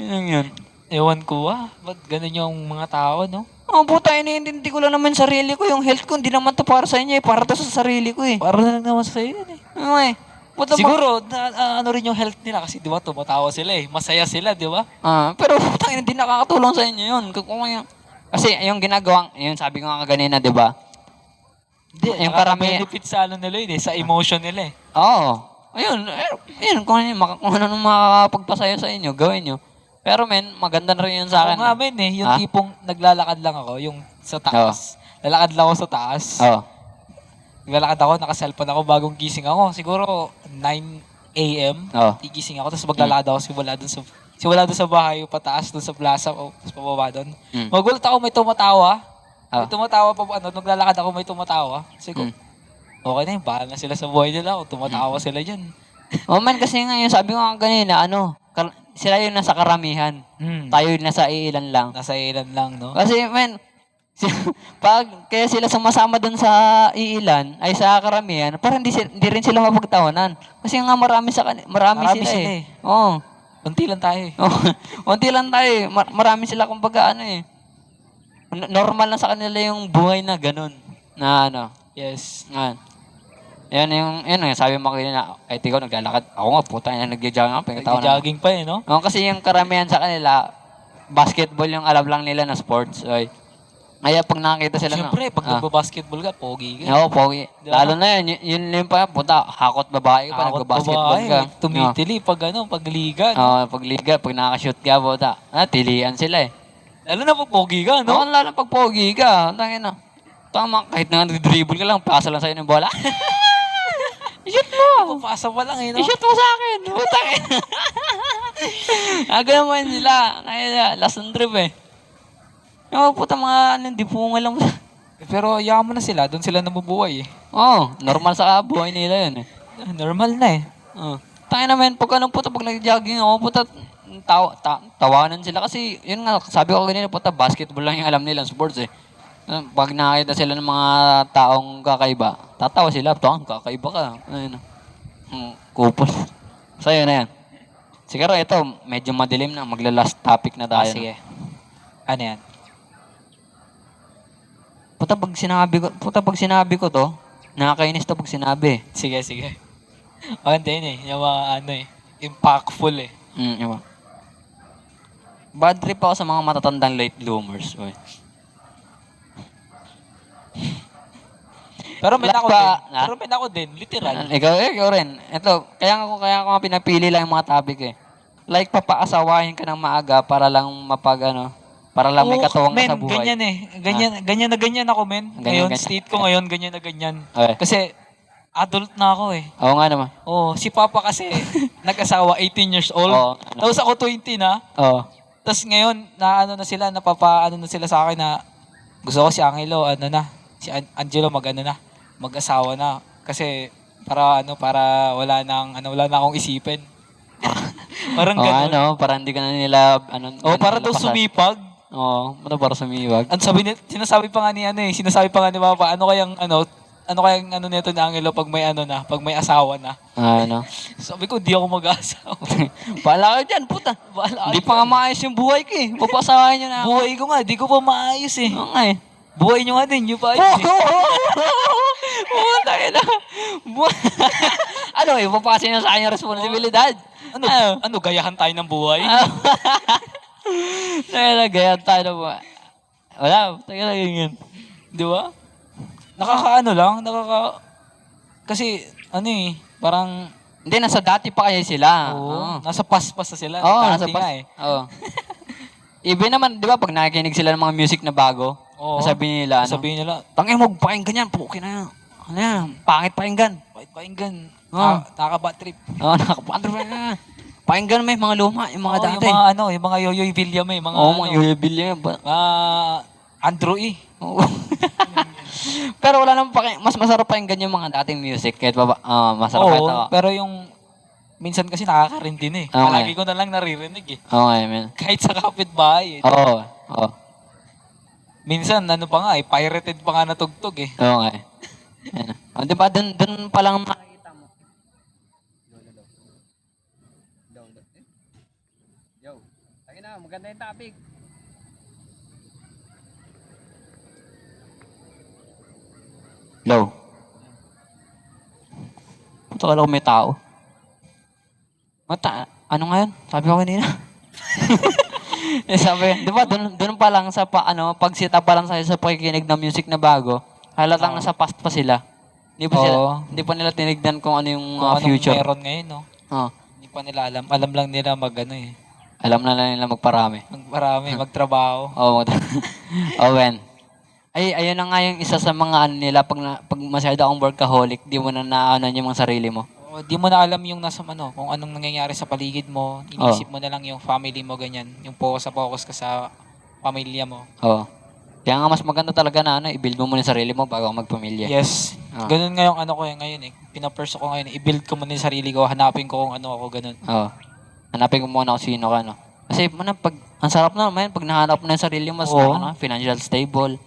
Yun. Ewan ko ba't ganun yung mga tao, no? Oh, puta, iniintindi ko lang naman sarili ko. Yung health ko, hindi naman to para sa inyo eh. Para to sa sarili ko eh. Para na lang naman sa iyo yan eh. Okay. Puta, Siguro, ano rin yung health nila kasi di ba tumatawa sila eh. Masaya sila, di ba? Pero puta, hindi nakakatulong sa inyo yun. Kasi yung ginagawang, yung sabi ko nga kanina, di ba? Hindi, Yung karami- benefit sa ano nila yun eh, sa emotion nila eh. Oo. Ayun, kung ano nung makakapagpasaya sa inyo, gawin nyo. Pero men, maganda na rin yun sa akin. Ako nga men eh, yung tipong naglalakad lang ako, yung sa taas. Lalakad lang ako sa taas. Oo. Naglalakad ako, nakaselfon ako, bagong gising ako. Siguro 9 a.m. Oo. Tigising ako, tapos maglalakad ako simula dun sa bahay, pataas dun sa plaza, tapos pababa dun. Magulat ako, may tumatawa. May tumatawa pa, naglalakad ako, may tumatawa. Siguro, okay na yun, bahala na sila sa buhay nila, o tumatawa sila dyan. Oh man, kasi ngayon, sabi ko nga kanina, sila yung nasa karamihan. Tayo yung nasa iilan lang. Nasa ilan lang, no? Kasi men, kaya sila sumasama dun sa iilan, ay sa karamihan, parang hindi rin sila mapagtawanan. Kasi nga marami Marami sila sila eh. Oo. Unti lang tayo eh. Unti lang tayo eh. Marami sila kumbaga normal na sa kanila yung buhay na ganun. Na Yes. Yan yung sabi mo kanina, kahit ikaw naglalakad. Ako nga, puta, nag-jogging ako. Nag-jogging pa eh, no? Kasi yung karamihan sa kanila, basketball yung alam lang nila na sports. Ay. Kaya pag nakakita sila Siyempre, pag nagbabasketball ka, pogi ka. Oo, pogi. Diba? Lalo na yun pa, puta, hakot babae ka pa, Hakot nagbabasketball babae, ka. tumitili pag liga. No? Pag liga, pag nakashoot ka, puta, tilian sila eh. Lalo na pag pogi ka, no? Oo, lalo pag pogi ka, tangin na. Tama, kahit na dribble ka lang, pasa lang sa'yo ng bola. I-shoot mo! Papasa pa lang eh, no? I-shoot mo sa akin! Putang ina. Naman sila. Kaya, last on trip eh. Yung puta di punga lang. Pero yaman na sila, doon sila nabubuhay eh. Normal sa buhay nila yun eh. Normal na eh. Tayo naman, pag pag nag-jogging ako, puta, tawanan sila kasi, yun nga, sabi ko kanina, puta, basketball lang yung alam nila, sports eh. Pag nakita sila ng mga taong kakaiba, tatawa sila, kakaiba ka. Ayun. Kupos. Sa'yo na yan. Siguro ito, medyo madilim na, magla-last topic na tayo. Sige. Ano yan? Puta, pag sinabi ko to, nakakainis to pag sinabi. Sige. Maganda yun eh. Yung mga impactful eh. Ewan. Bad trip ako sa mga matatandang late bloomers. Oy. Pero may Wala ako pa, din. ha? Pero may ako din. Literal. Ikaw rin. Ito, kaya ako nga pinapili lang yung mga topic eh. Like, papaasawahin ka ng maaga para lang para lang may katuwang ka sa buhay. Ganyan eh. Ganyan ako, men. Ngayon, Ganyan. state ko ngayon, ganyan na ganyan. Okay. Kasi, adult na ako eh. Oo nga naman. Si Papa kasi, nag-asawa, 18 years old. Oo. Tapos ako 20 na. Oo. Tapos ngayon, na sila sa akin na gusto ko si Angelo, si Angelo mag-asawa na. Kasi, para wala na akong isipin. Parang ganun. Para hindi ka na nila, para daw sumipag. Para sumipag. Sinasabi pa nga ni Papa, ano kayang nito ni Angelo pag may asawa na. Sabi ko, di ako mag-asawa. Bahala ka dyan, puta. Hindi pa nga maayos yung buhay ko eh. Papasawahin nyo na ako. Buhay ko nga, di ko pa maayos eh. Oo nga eh. Buhay nyo nga din, yung pa ayos eh. Puta ka na. Ipapasin nyo sa akin yung responsibilidad. Gayahan tayo ng buhay? Gayahan tayo ng buhay. Wala, tayo na ganyan. Di ba? Kasi, parang, hindi, nasa dati pa kaya sila. nasa paspas na sila. Nasa Dati nga eh. Even naman, di ba, pag nakikinig sila ng mga music na bago, sabihin nila, tangin mo, pakinggan yan, pukin na yan. Ano yan, pangit pakinggan. Pakinggan. Nakaka-bad trip. Nakaka-bad trip na. Pakinggan mo yung mga luma, yung mga dati. Yung mga Yoyoy Villame. Mga Yoyoy Villame. Andrew E. Oo. Pero wala namang mas masarap pakinggan yung mga dating music kahit masarap kahit Oo, pero yung minsan kasi nakakarin din eh. Oo nga Palagi ko na lang naririnig eh. Oo nga, man. Kahit sa kapitbahay eh. Oo. Oo. Minsan, ano pa nga eh, pirated pa nga na tugtog eh. Oo nga. Ayun. Di ba, dun pa lang makikita mo. Yo. Ayun na, maganda yung topic. Low. Ito kala ko may tao. Ano nga yun? Sabi ko kanina. Sabi, di ba, dun pa lang sa pagsita pa lang sa pakikinig ng music na bago, halatang Oo. nasa past pa sila. Oo. Hindi pa nila tinignan kung ano yung Kung anong future. meron ngayon, no? Oh, Hindi pa nila alam. Alam lang nila alam na lang nila magparami. magparami, magtrabaho. Oh, oh, when. Ayun na nga yung isa sa mga ano nila, pag masyado akong workaholic, di mo na naaanan yung mga sarili mo. O, di mo na alam yung kung anong nangyayari sa paligid mo. Inisip mo na lang yung family mo, ganyan. Yung focus ka sa pamilya mo. Oo. Kaya nga mas maganda talaga na i-build mo muna yung sarili mo bago ka magpamilya. Yes. Oo. Ganun nga yung ko ngayon eh. Pinaperso ko ngayon. I-build ko muna yung sarili ko. Hanapin ko kung ano ako, ganun. Oo. Hanapin ko muna kung sino ka, no? Kasi ang sarap na naman, pag nahanap mo na yung sarili mo, Oo. financial stable,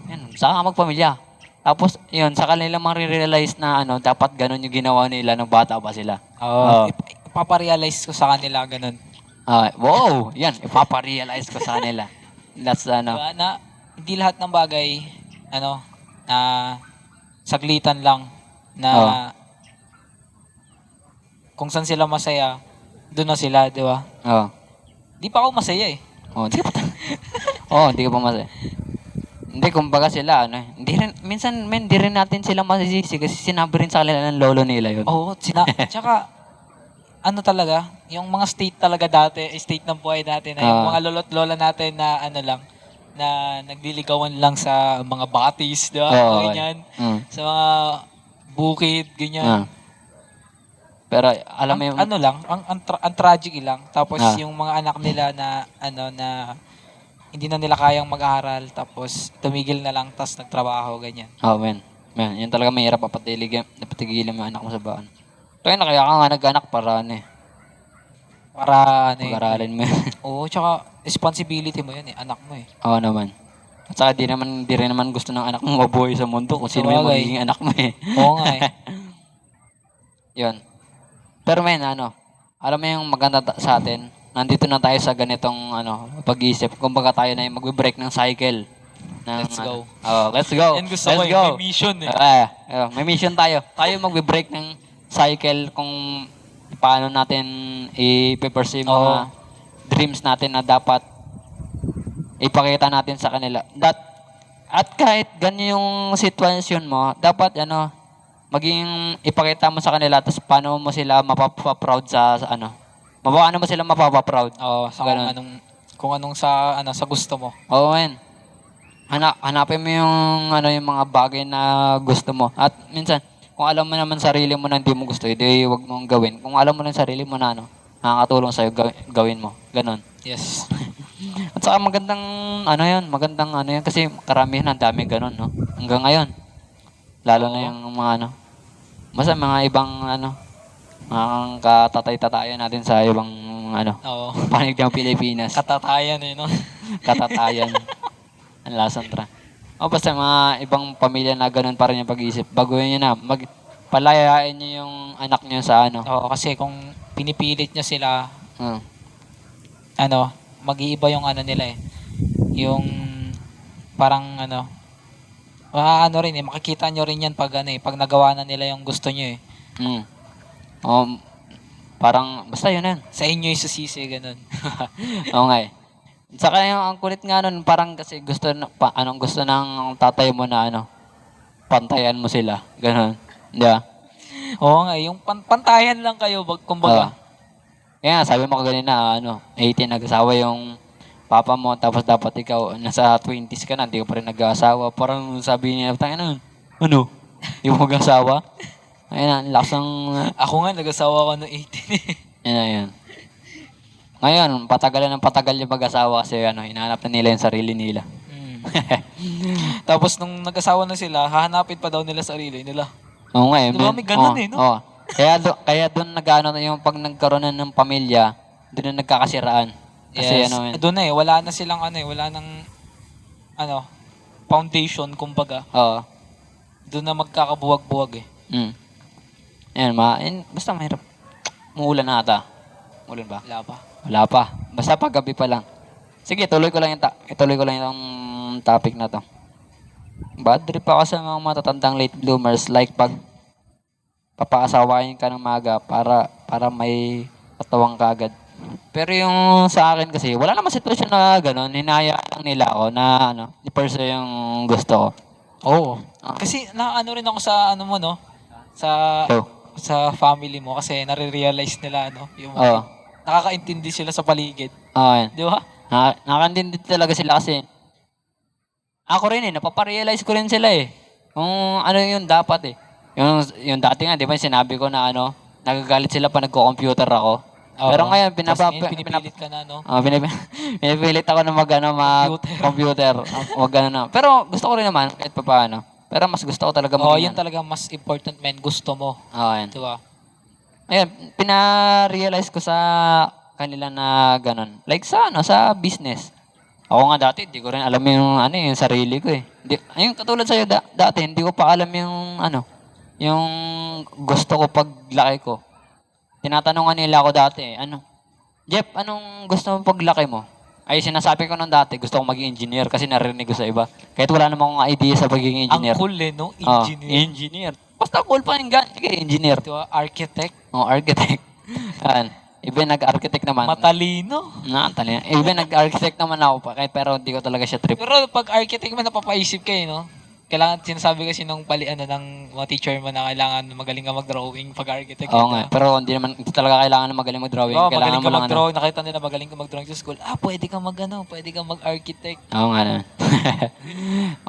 yan, saka ka magpamilya. Tapos, yun, saka nila marirealize na dapat ganun yung ginawa nila nung bata pa sila. Oo. Ipaparealize ko sa kanila, ganun. Wow! Yan, ipaparealize ko sa kanila. That's Diba? Na hindi lahat ng bagay, na saglitan lang na Oo. kung saan sila masaya, doon na sila, di ba? Oo. Di pa ako masaya eh. Di ka pa. Hindi ka pa masaya. Hindi, kumbaga sila, hindi rin, minsan, hindi rin natin sila masisisi kasi sinabi rin sa kanila ng lolo nila yun. Oo, tsaka, talaga, yung mga state talaga dati, state ng buhay dati na yung mga lolo't lola natin na na nagliligawan lang sa mga batis, di ba? Oo, Ganyan. Mm. Sa mga bukid, ganyan. Pero, alam mo yung, Ang tragic lang. Tapos Ah. yung mga anak nila na na hindi na nila kayang mag-aral tapos tumigil na lang tapos nagtrabaho ganyan. man. Man, yun talaga mahirap patigilin mo yung anak mo sa baan. Kaya kaya ka nga nag-anak para Para pag-aralin mo yun. Oo, tsaka responsibility mo yun eh, anak mo eh. Oo naman. At saka di rin naman gusto ng anak mo mabuhay sa mundo kung sino yung Sabagay. magiging anak mo eh. Oo nga eh. Yun. Pero alam mo yung maganda sa atin, nandito na tayo sa ganitong pag-iisip. Kumbaga tayo na yung magbe-break ng cycle. Let's go. Let's go. Yan gusto Let's ko eh, go. may mission eh. May mission tayo. Tayo magbe-break ng cycle kung paano natin i-pursue yung mga Oo. dreams natin na dapat ipakita natin sa kanila. At kahit ganyan yung sitwasyon mo, dapat maging ipakita mo sa kanila tapos paano mo sila mapaproud paano mo sila mapaproud. Oo, sa Ganun. kung anong sa gusto mo. Oo, men. Hanapin mo yung mga bagay na gusto mo. At minsan, kung alam mo naman sarili mo na hindi mo gusto, hindi wag mong gawin. Kung alam mo na sarili mo na nakakatulong sa'yo, gawin mo. Ganon. Yes. At saka magandang yun kasi karamihan ang dami ganon, no? Hanggang ngayon. Lalo na Oo. yung basta mga ibang mga katatay-tatayan natin sa ibang Oo. panig ng Pilipinas. Katatayan eh, no? Katatayan. Ang lasang tra. Basta mga ibang pamilya na ganun pa rin yung pag-iisip. Baguhin nyo na. Palayain nyo yung anak nyo sa Oo, kasi kung pinipilit niya sila, Hmm. mag-iiba yung nila eh. Yung parang rin eh, makikita nyo rin yan pag pag nagawa na nila yung gusto nyo eh. Hmm. Parang, basta yun yan. Sa inyo yung susisi, ganun. Oo nga eh. Saka yung ang kulit nga nun, parang kasi gusto ng tatay mo na pantayan mo sila. Ganon. Di ba? Oo nga, yung pantayan lang kayo, kumbaga. Kaya nga, sabi mo kanina, 18 nag-asawa yung papa mo, tapos dapat ikaw, nasa 20s ka na, hindi ka pa rin nag-asawa. Parang sabi niya, Di mo mag-asawa? Ayun na, laksang, Ako nga, nag-asawa ko noong 18 eh. yan. Ngayon, patagal ng patagal yung mag-asawa kasi hinahanap na nila yung sarili nila. Tapos nung nag-asawa na sila, hahanapin pa daw nila sarili nila. Oo nga eh. Di ba, may ganun eh, no? Oo. Kaya doon nag-ano yung pag nagkaroon na ng pamilya, doon na nagkakasiraan. Kasi Yes. ano yun. Doon na eh, wala na silang ano eh, wala nang ano, foundation kumbaga. Oo. Doon na magkakabuwag-buwag eh. Mm. Basta mahirap. Muulan na ata. Umulan ba? Wala pa. Wala pa. Basta paggabi pa lang. Sige, ituloy ko lang yung topic na to. Bad trip ako sa mga matatandang late bloomers like pag papaasawain ka ng maga para may katawang kagad. Pero yung sa akin kasi, wala naman sitwasyon na gano'n. Hinayaan lang nila ako na i-pursue yung gusto ko. Oo. Ah. Kasi naano rin ako sa ano mo no, sa So, sa family mo kasi nare-realize nila ano, yung oo. nakakaintindi sila sa paligid. Okay. Di ba? Nakakandindi talaga sila kasi ako rin napaparealize ko rin sila eh. Kung ano yung dapat eh. Yung dati nga, di ba, sinabi ko na nagagalit sila pa nagko-computer ako. Pero Oo. ngayon, Tas ngayon, pinipilit ka na no. pinipilit ako na mag-computer. Wag ganun na. Pero gusto ko rin naman, kahit pa paano. Pero mas gusto ko talaga Oo, maging yun talaga mas important men, gusto mo. ayun. Di ba? Ayun, pina-realize ko sa kanila na ganun. Like sa business. Ako nga dati, hindi ko rin alam yung sarili ko eh. Ayun, katulad sa'yo, dati, hindi ko pa alam yung gusto ko paglaki ko. Tinatanungan nila ako dati, Jeff, anong gusto mo paglaki mo? Ay, sinasabi ko nung dati, gusto ko maging engineer kasi narinig ko sa iba. Kahit wala namang akong idea sa pagiging engineer. Ang cool eh, no? Oh, Engineer. engineer. Basta cool pa nga. Sige, engineer. Di ba? Architect. Oh, architect. Yan. Even nag-architect naman. Matalino. Talina. Even nag-architect naman ako pa, pero hindi ko talaga siya trip. Pero pag architect man, napapaisip ka eh, no? Kailangan, sinasabi kasi ng ng mga teacher mo na kailangan magaling ka mag-drawing pag architect. Oo nga, pero hindi talaga kailangan na magaling mag-drawing. Oo, Kailangan magaling ka mo lang mag-drawing. Nakita nila magaling ka mag-drawing sa school. Pwede ka pwede ka mag-architect. Oo nga naman.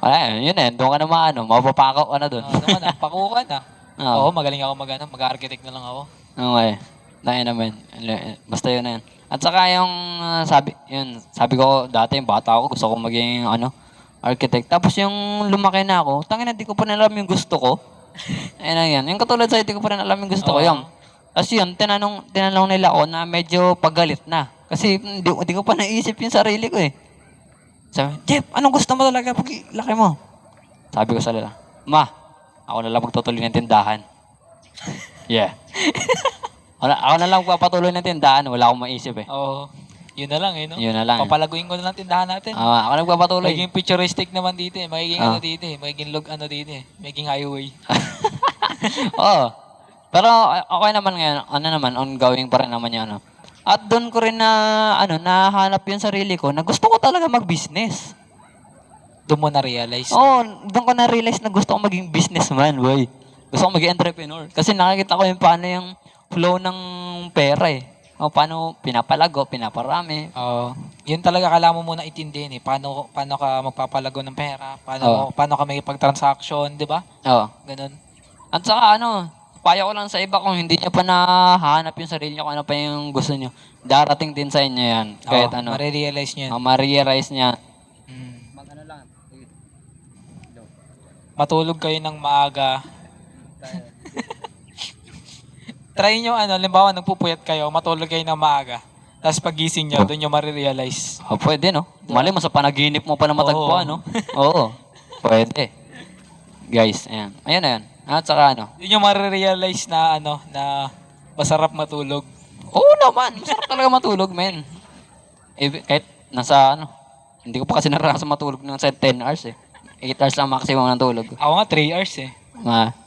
Wala yun doon ka na mapapakaw ka na doon. Naman, pakuha ka na. Oo. Oo, magaling ako mag-architect na lang ako. Okay. Dahil naman. Basta yun na yun. At saka yung sabi ko dati yung bata ako, gusto ko maging architect. Tapos yung lumaki na ako, tangina di ko pa alam yung gusto ko. Ayun na yan. Yung katulad sa'yo, di ko pa rin alam yung gusto ko. Oo. Yung, tapos yun, tinanong nila ako na medyo pagalit na. Kasi di ko pa naisip yung sarili ko eh. Sabi, Jeff, anong gusto mo talaga pag laki mo? Sabi ko sa nila, Ma, ako na lang magtutuloy ng tindahan. Yeah. Ako na lang magpapatuloy ng tindahan, wala akong maisip eh. Oo. Yun na lang eh, no? Yun na lang. Papalaguin ko na lang tindahan natin. Ako nagpapatuloy. Magiging futuristic naman dito eh. Magiging Ah. dito eh. Magiging dito eh. Magiging highway. Oo. Pero okay naman ngayon, ongoing pa rin naman yan. At doon ko rin nahanap yung sarili ko na gusto ko talaga mag-business. Doon mo na-realize. Oo, doon ko na-realize na gusto ko maging businessman, boy. Gusto ko maging entrepreneur. Kasi nakikita ko yung paano yung flow ng pera eh. O paano pinapalago, pinaparami. Oo. Yun talaga kailangan mo muna itindihin eh. Paano ka magpapalago ng pera? Paano ka may pag-transaction, di ba? Oo. Ganun. At saka payo ko lang sa iba kung hindi niyo pa nahanap yung sarili niyo kung ano pa yung gusto niyo. Darating din sa inyo yan. Kahit Oo, marirealize nyo yun. ma-realize niya. Mm. Lang. Matulog kayo ng maaga. Try nyo, limbawa, nagpupuyat kayo, matulog kayo ng maaga. Tapos pagising nyo, doon nyo marirealize. Pwede, no? Mali mo sa panaginip mo pa na matagpuan, no? Oo. Pwede. Guys, ayan. Ayan na yan. At saka Doon nyo marirealize na, na masarap matulog. Oo naman. Masarap talaga matulog, men. Kahit hindi ko pa kasi naranasan matulog ng 10 hours eh. 8 hours lang maximum ng tulog. Ako nga, 3 hours eh.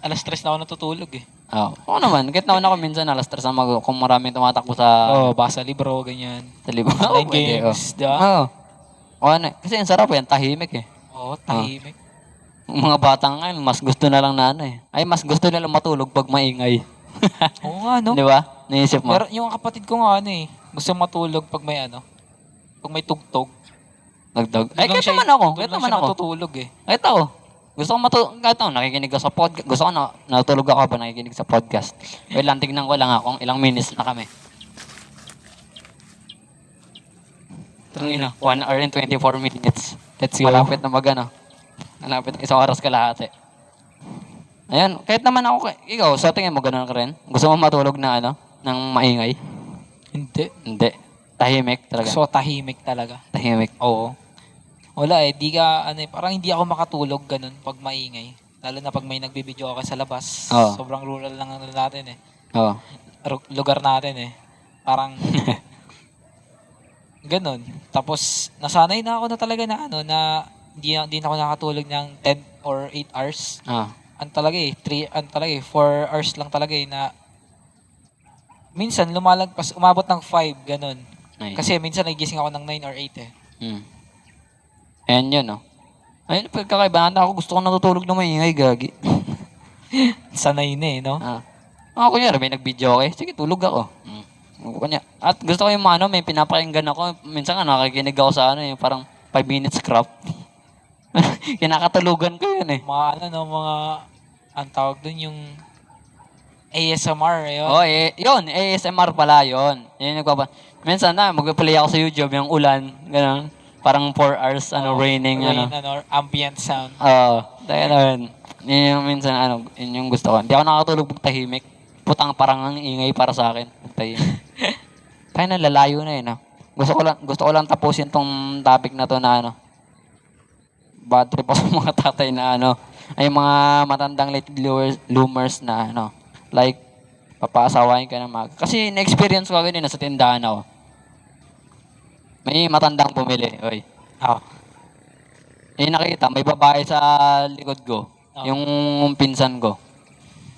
Alas 3 na ako natutulog eh. Oo naman. Kahit naman ako minsan alas 3 na kung maraming tumatakbo sa Basa libro, ganyan. libro. Online games, di ba? Oo. Kasi ang sarap yan, tahimik eh. Oo, tahimik. Ang mga bata ngayon, mas gusto na lang Ay, mas gusto nilang matulog pag maingay. Oo nga, no? Di ba? Naisip mo? Pero yung kapatid ko nga, gusto matulog pag may pag may tugtog. Nagdag. Doon Ay, lang kahit siya- naman ako. doon Kahit lang naman siya ako. natutulog eh. Kahit ako. Gusto ko kahit ako, nakikinig ako sa podcast. Gusto ko natulog ako pa nakikinig sa podcast. Wait lang, tignan ko lang kung ilang minutes na kami. Tangina, 1 hour and 24 minutes. Let's go. Malapit na malapit na 1 oras kalahati. Ayan, kahit naman ako, ikaw, sa tingin mo ganun ka rin? Gusto mo matulog na ng maingay? Hindi. Hindi. Tahimik talaga. So, tahimik talaga. Tahimik. Oo. Wala di ka, parang hindi ako makatulog ganun pag maingay. Lalo na pag may nagbibideo ako sa labas. Oo. Sobrang rural lang natin eh. Oo. Lugar natin eh. Parang, ganun. Tapos, nasanay na ako na talaga na hindi na ako nakatulog ng 10 or 8 hours. Ah. Talaga 4 hours lang talaga na minsan lumalagpas, umabot ng 5, ganun. Nice. Kasi minsan nagigising ako ng 9 or 8 eh. Ayan yun, no? Ayun, pagkakaiba na ako, gusto ko natutulog na maingay, gagi. Sanay na eh, no? Ako kunyari, may nag-video okay, sige, tulog ako. At gusto ko yung may pinapakinggan ako. Minsan nga, nakikinig ako sa yung parang 5 minutes crap. Kinakatulugan ko yun eh. Mga, ang tawag dun yung ASMR, yun. Oh, yun, ASMR pala yun. Yun yung minsan mag-play ako sa YouTube, yung ulan, gano'n. Parang 4 hours, raining, rain, ambient sound. Yun yung minsan, yun yung gusto ko. Hindi ako nakatulog pag tahimik. Putang parang ang ingay para sa akin. Pag tahimik. Kaya na, lalayo na yun, Gusto ko lang tapusin tong topic na to na, bad trip ako sa mga tatay na, ay mga matandang late bloomers na, like, papaasawain ka ng maga. Kasi na-experience ko ganyan, nasa tindahan ako. May matandang bumili, oy. Nakita, may babae sa likod ko. Yung pinsan ko.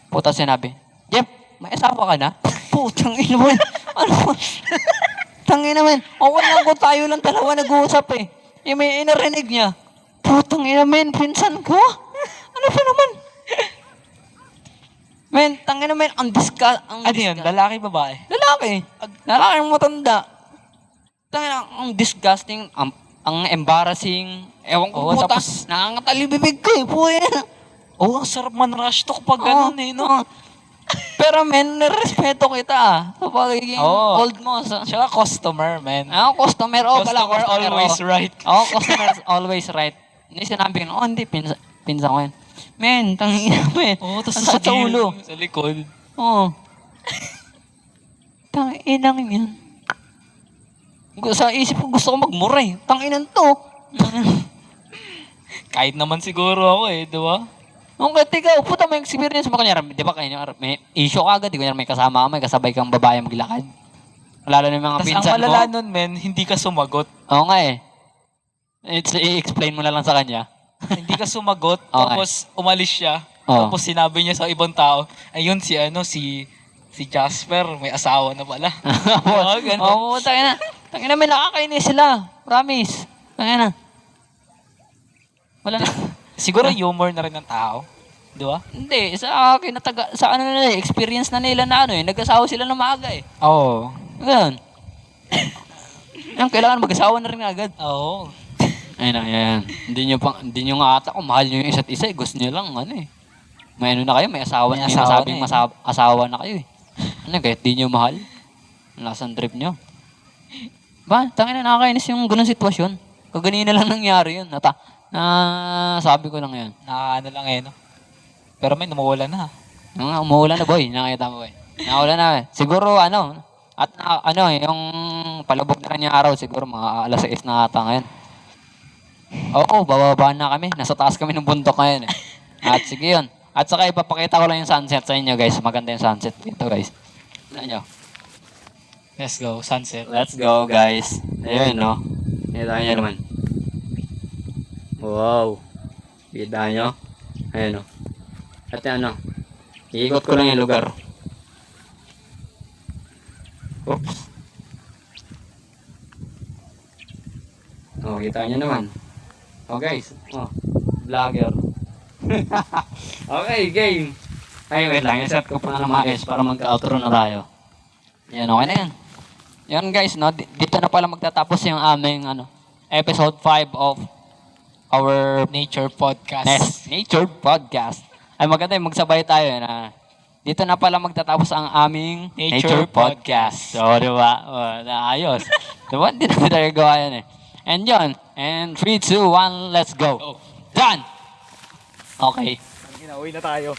Puta sinabi, Jeff, may asawa ka na? Putang ina mo. Tangin naman. Okay lang kung tayo lang dalawa nag-uusap eh. May inarinig niya. Putang ina men, pinsan ko? Ano pa naman? Men, tangin naman, ang Yun? Lalaki, babae? Lalaki. Lalaki ang matanda. Tangin ang disgusting, ang embarrassing. Ewan ko, tapos nakakatali bibig ko eh. Puya. Ang sarap man-rush to kapag ganun eh, no? Pero men, nirespeto kita sa pagiging old mo. Tsaka customer, man. Customer. Customer always right. Customer always right. Hindi sinabi ko, hindi, pinsan ko yan. Men, tangina men. Tapos sa ulo. Sa likod. Tanginang yan. Sa isip ko, gusto ko magmura eh. Tanginan to. Kahit naman siguro ako eh, di ba? Okay, ikaw, puta may experience mo kanya. Di ba kayo, may issue ka agad, di kunyari may kasama ka, may kasabay kang babae maglakad. Lalo na yung mga Tas pinsan mo. ang malala nun, men, hindi ka sumagot. Oo nga eh. I-explain mo na lang sa kanya. Hindi ka sumagot, Okay. tapos umalis siya. Oo. Tapos sinabi niya sa ibang tao, ayun si Jasper, may asawa na pala. Ganun. Oo, tangina may nakakainis sila. Promise. Tangina. Wala na. Siguro humor na rin ng tao. Di ba? Hindi, sa akin, sa nila, experience na nila na nag-asawa sila na maaga eh. Oo. Ganun. Kailangan mag-asawa na rin agad. Oo. Ayan. Hindi nyo nga ata kung mahal nyo yung isa't isa eh. Gusto nyo lang, may na kayo, may asawa. May May asawa masabing na eh. asawa na kayo eh. Kahit di nyo mahal. Lasang trip nyo. Tangina nakakainis yung ganun sitwasyon. Kaganina lang nangyari yun. Sabi ko lang yan. Lang eh, no? Pero may umuulan na. Umuulan na boy, nakita mo boy. Naulan na. Siguro yung palubog na rin yung araw, siguro mga alas 6 na ata ngayon. Oo, bababa na kami. Nasa taas kami ng bundok ngayon eh. At sige yun. At saka ipapakita ko lang yung sunset sa inyo guys. Maganda yung sunset dito guys. Tignan nyo. Let's go, sunset. Let's go guys. Ayun no. Kita nyo naman. Wow. Kita nyo. Ayun no. At iikot ko lang yung lugar. Oops. Kita nyo naman. Guys. Vlogger. Okay, game. Wait lang. I-set ko pa na maayos para mag-outro na tayo. Yan, okay na yan. Yan guys, dito na pala magtatapos yung aming episode 5 of our Nature podcast. Nature Podcast. Ay maganda yung magsabay tayo na dito na pala magtatapos ang aming Nature Podcast. So, di ba? Naayos. Di ba? Hindi namin tayo gawa yan eh. And yun. And 3, 2, 1, let's go. Done! Okay. Uwi na tayo.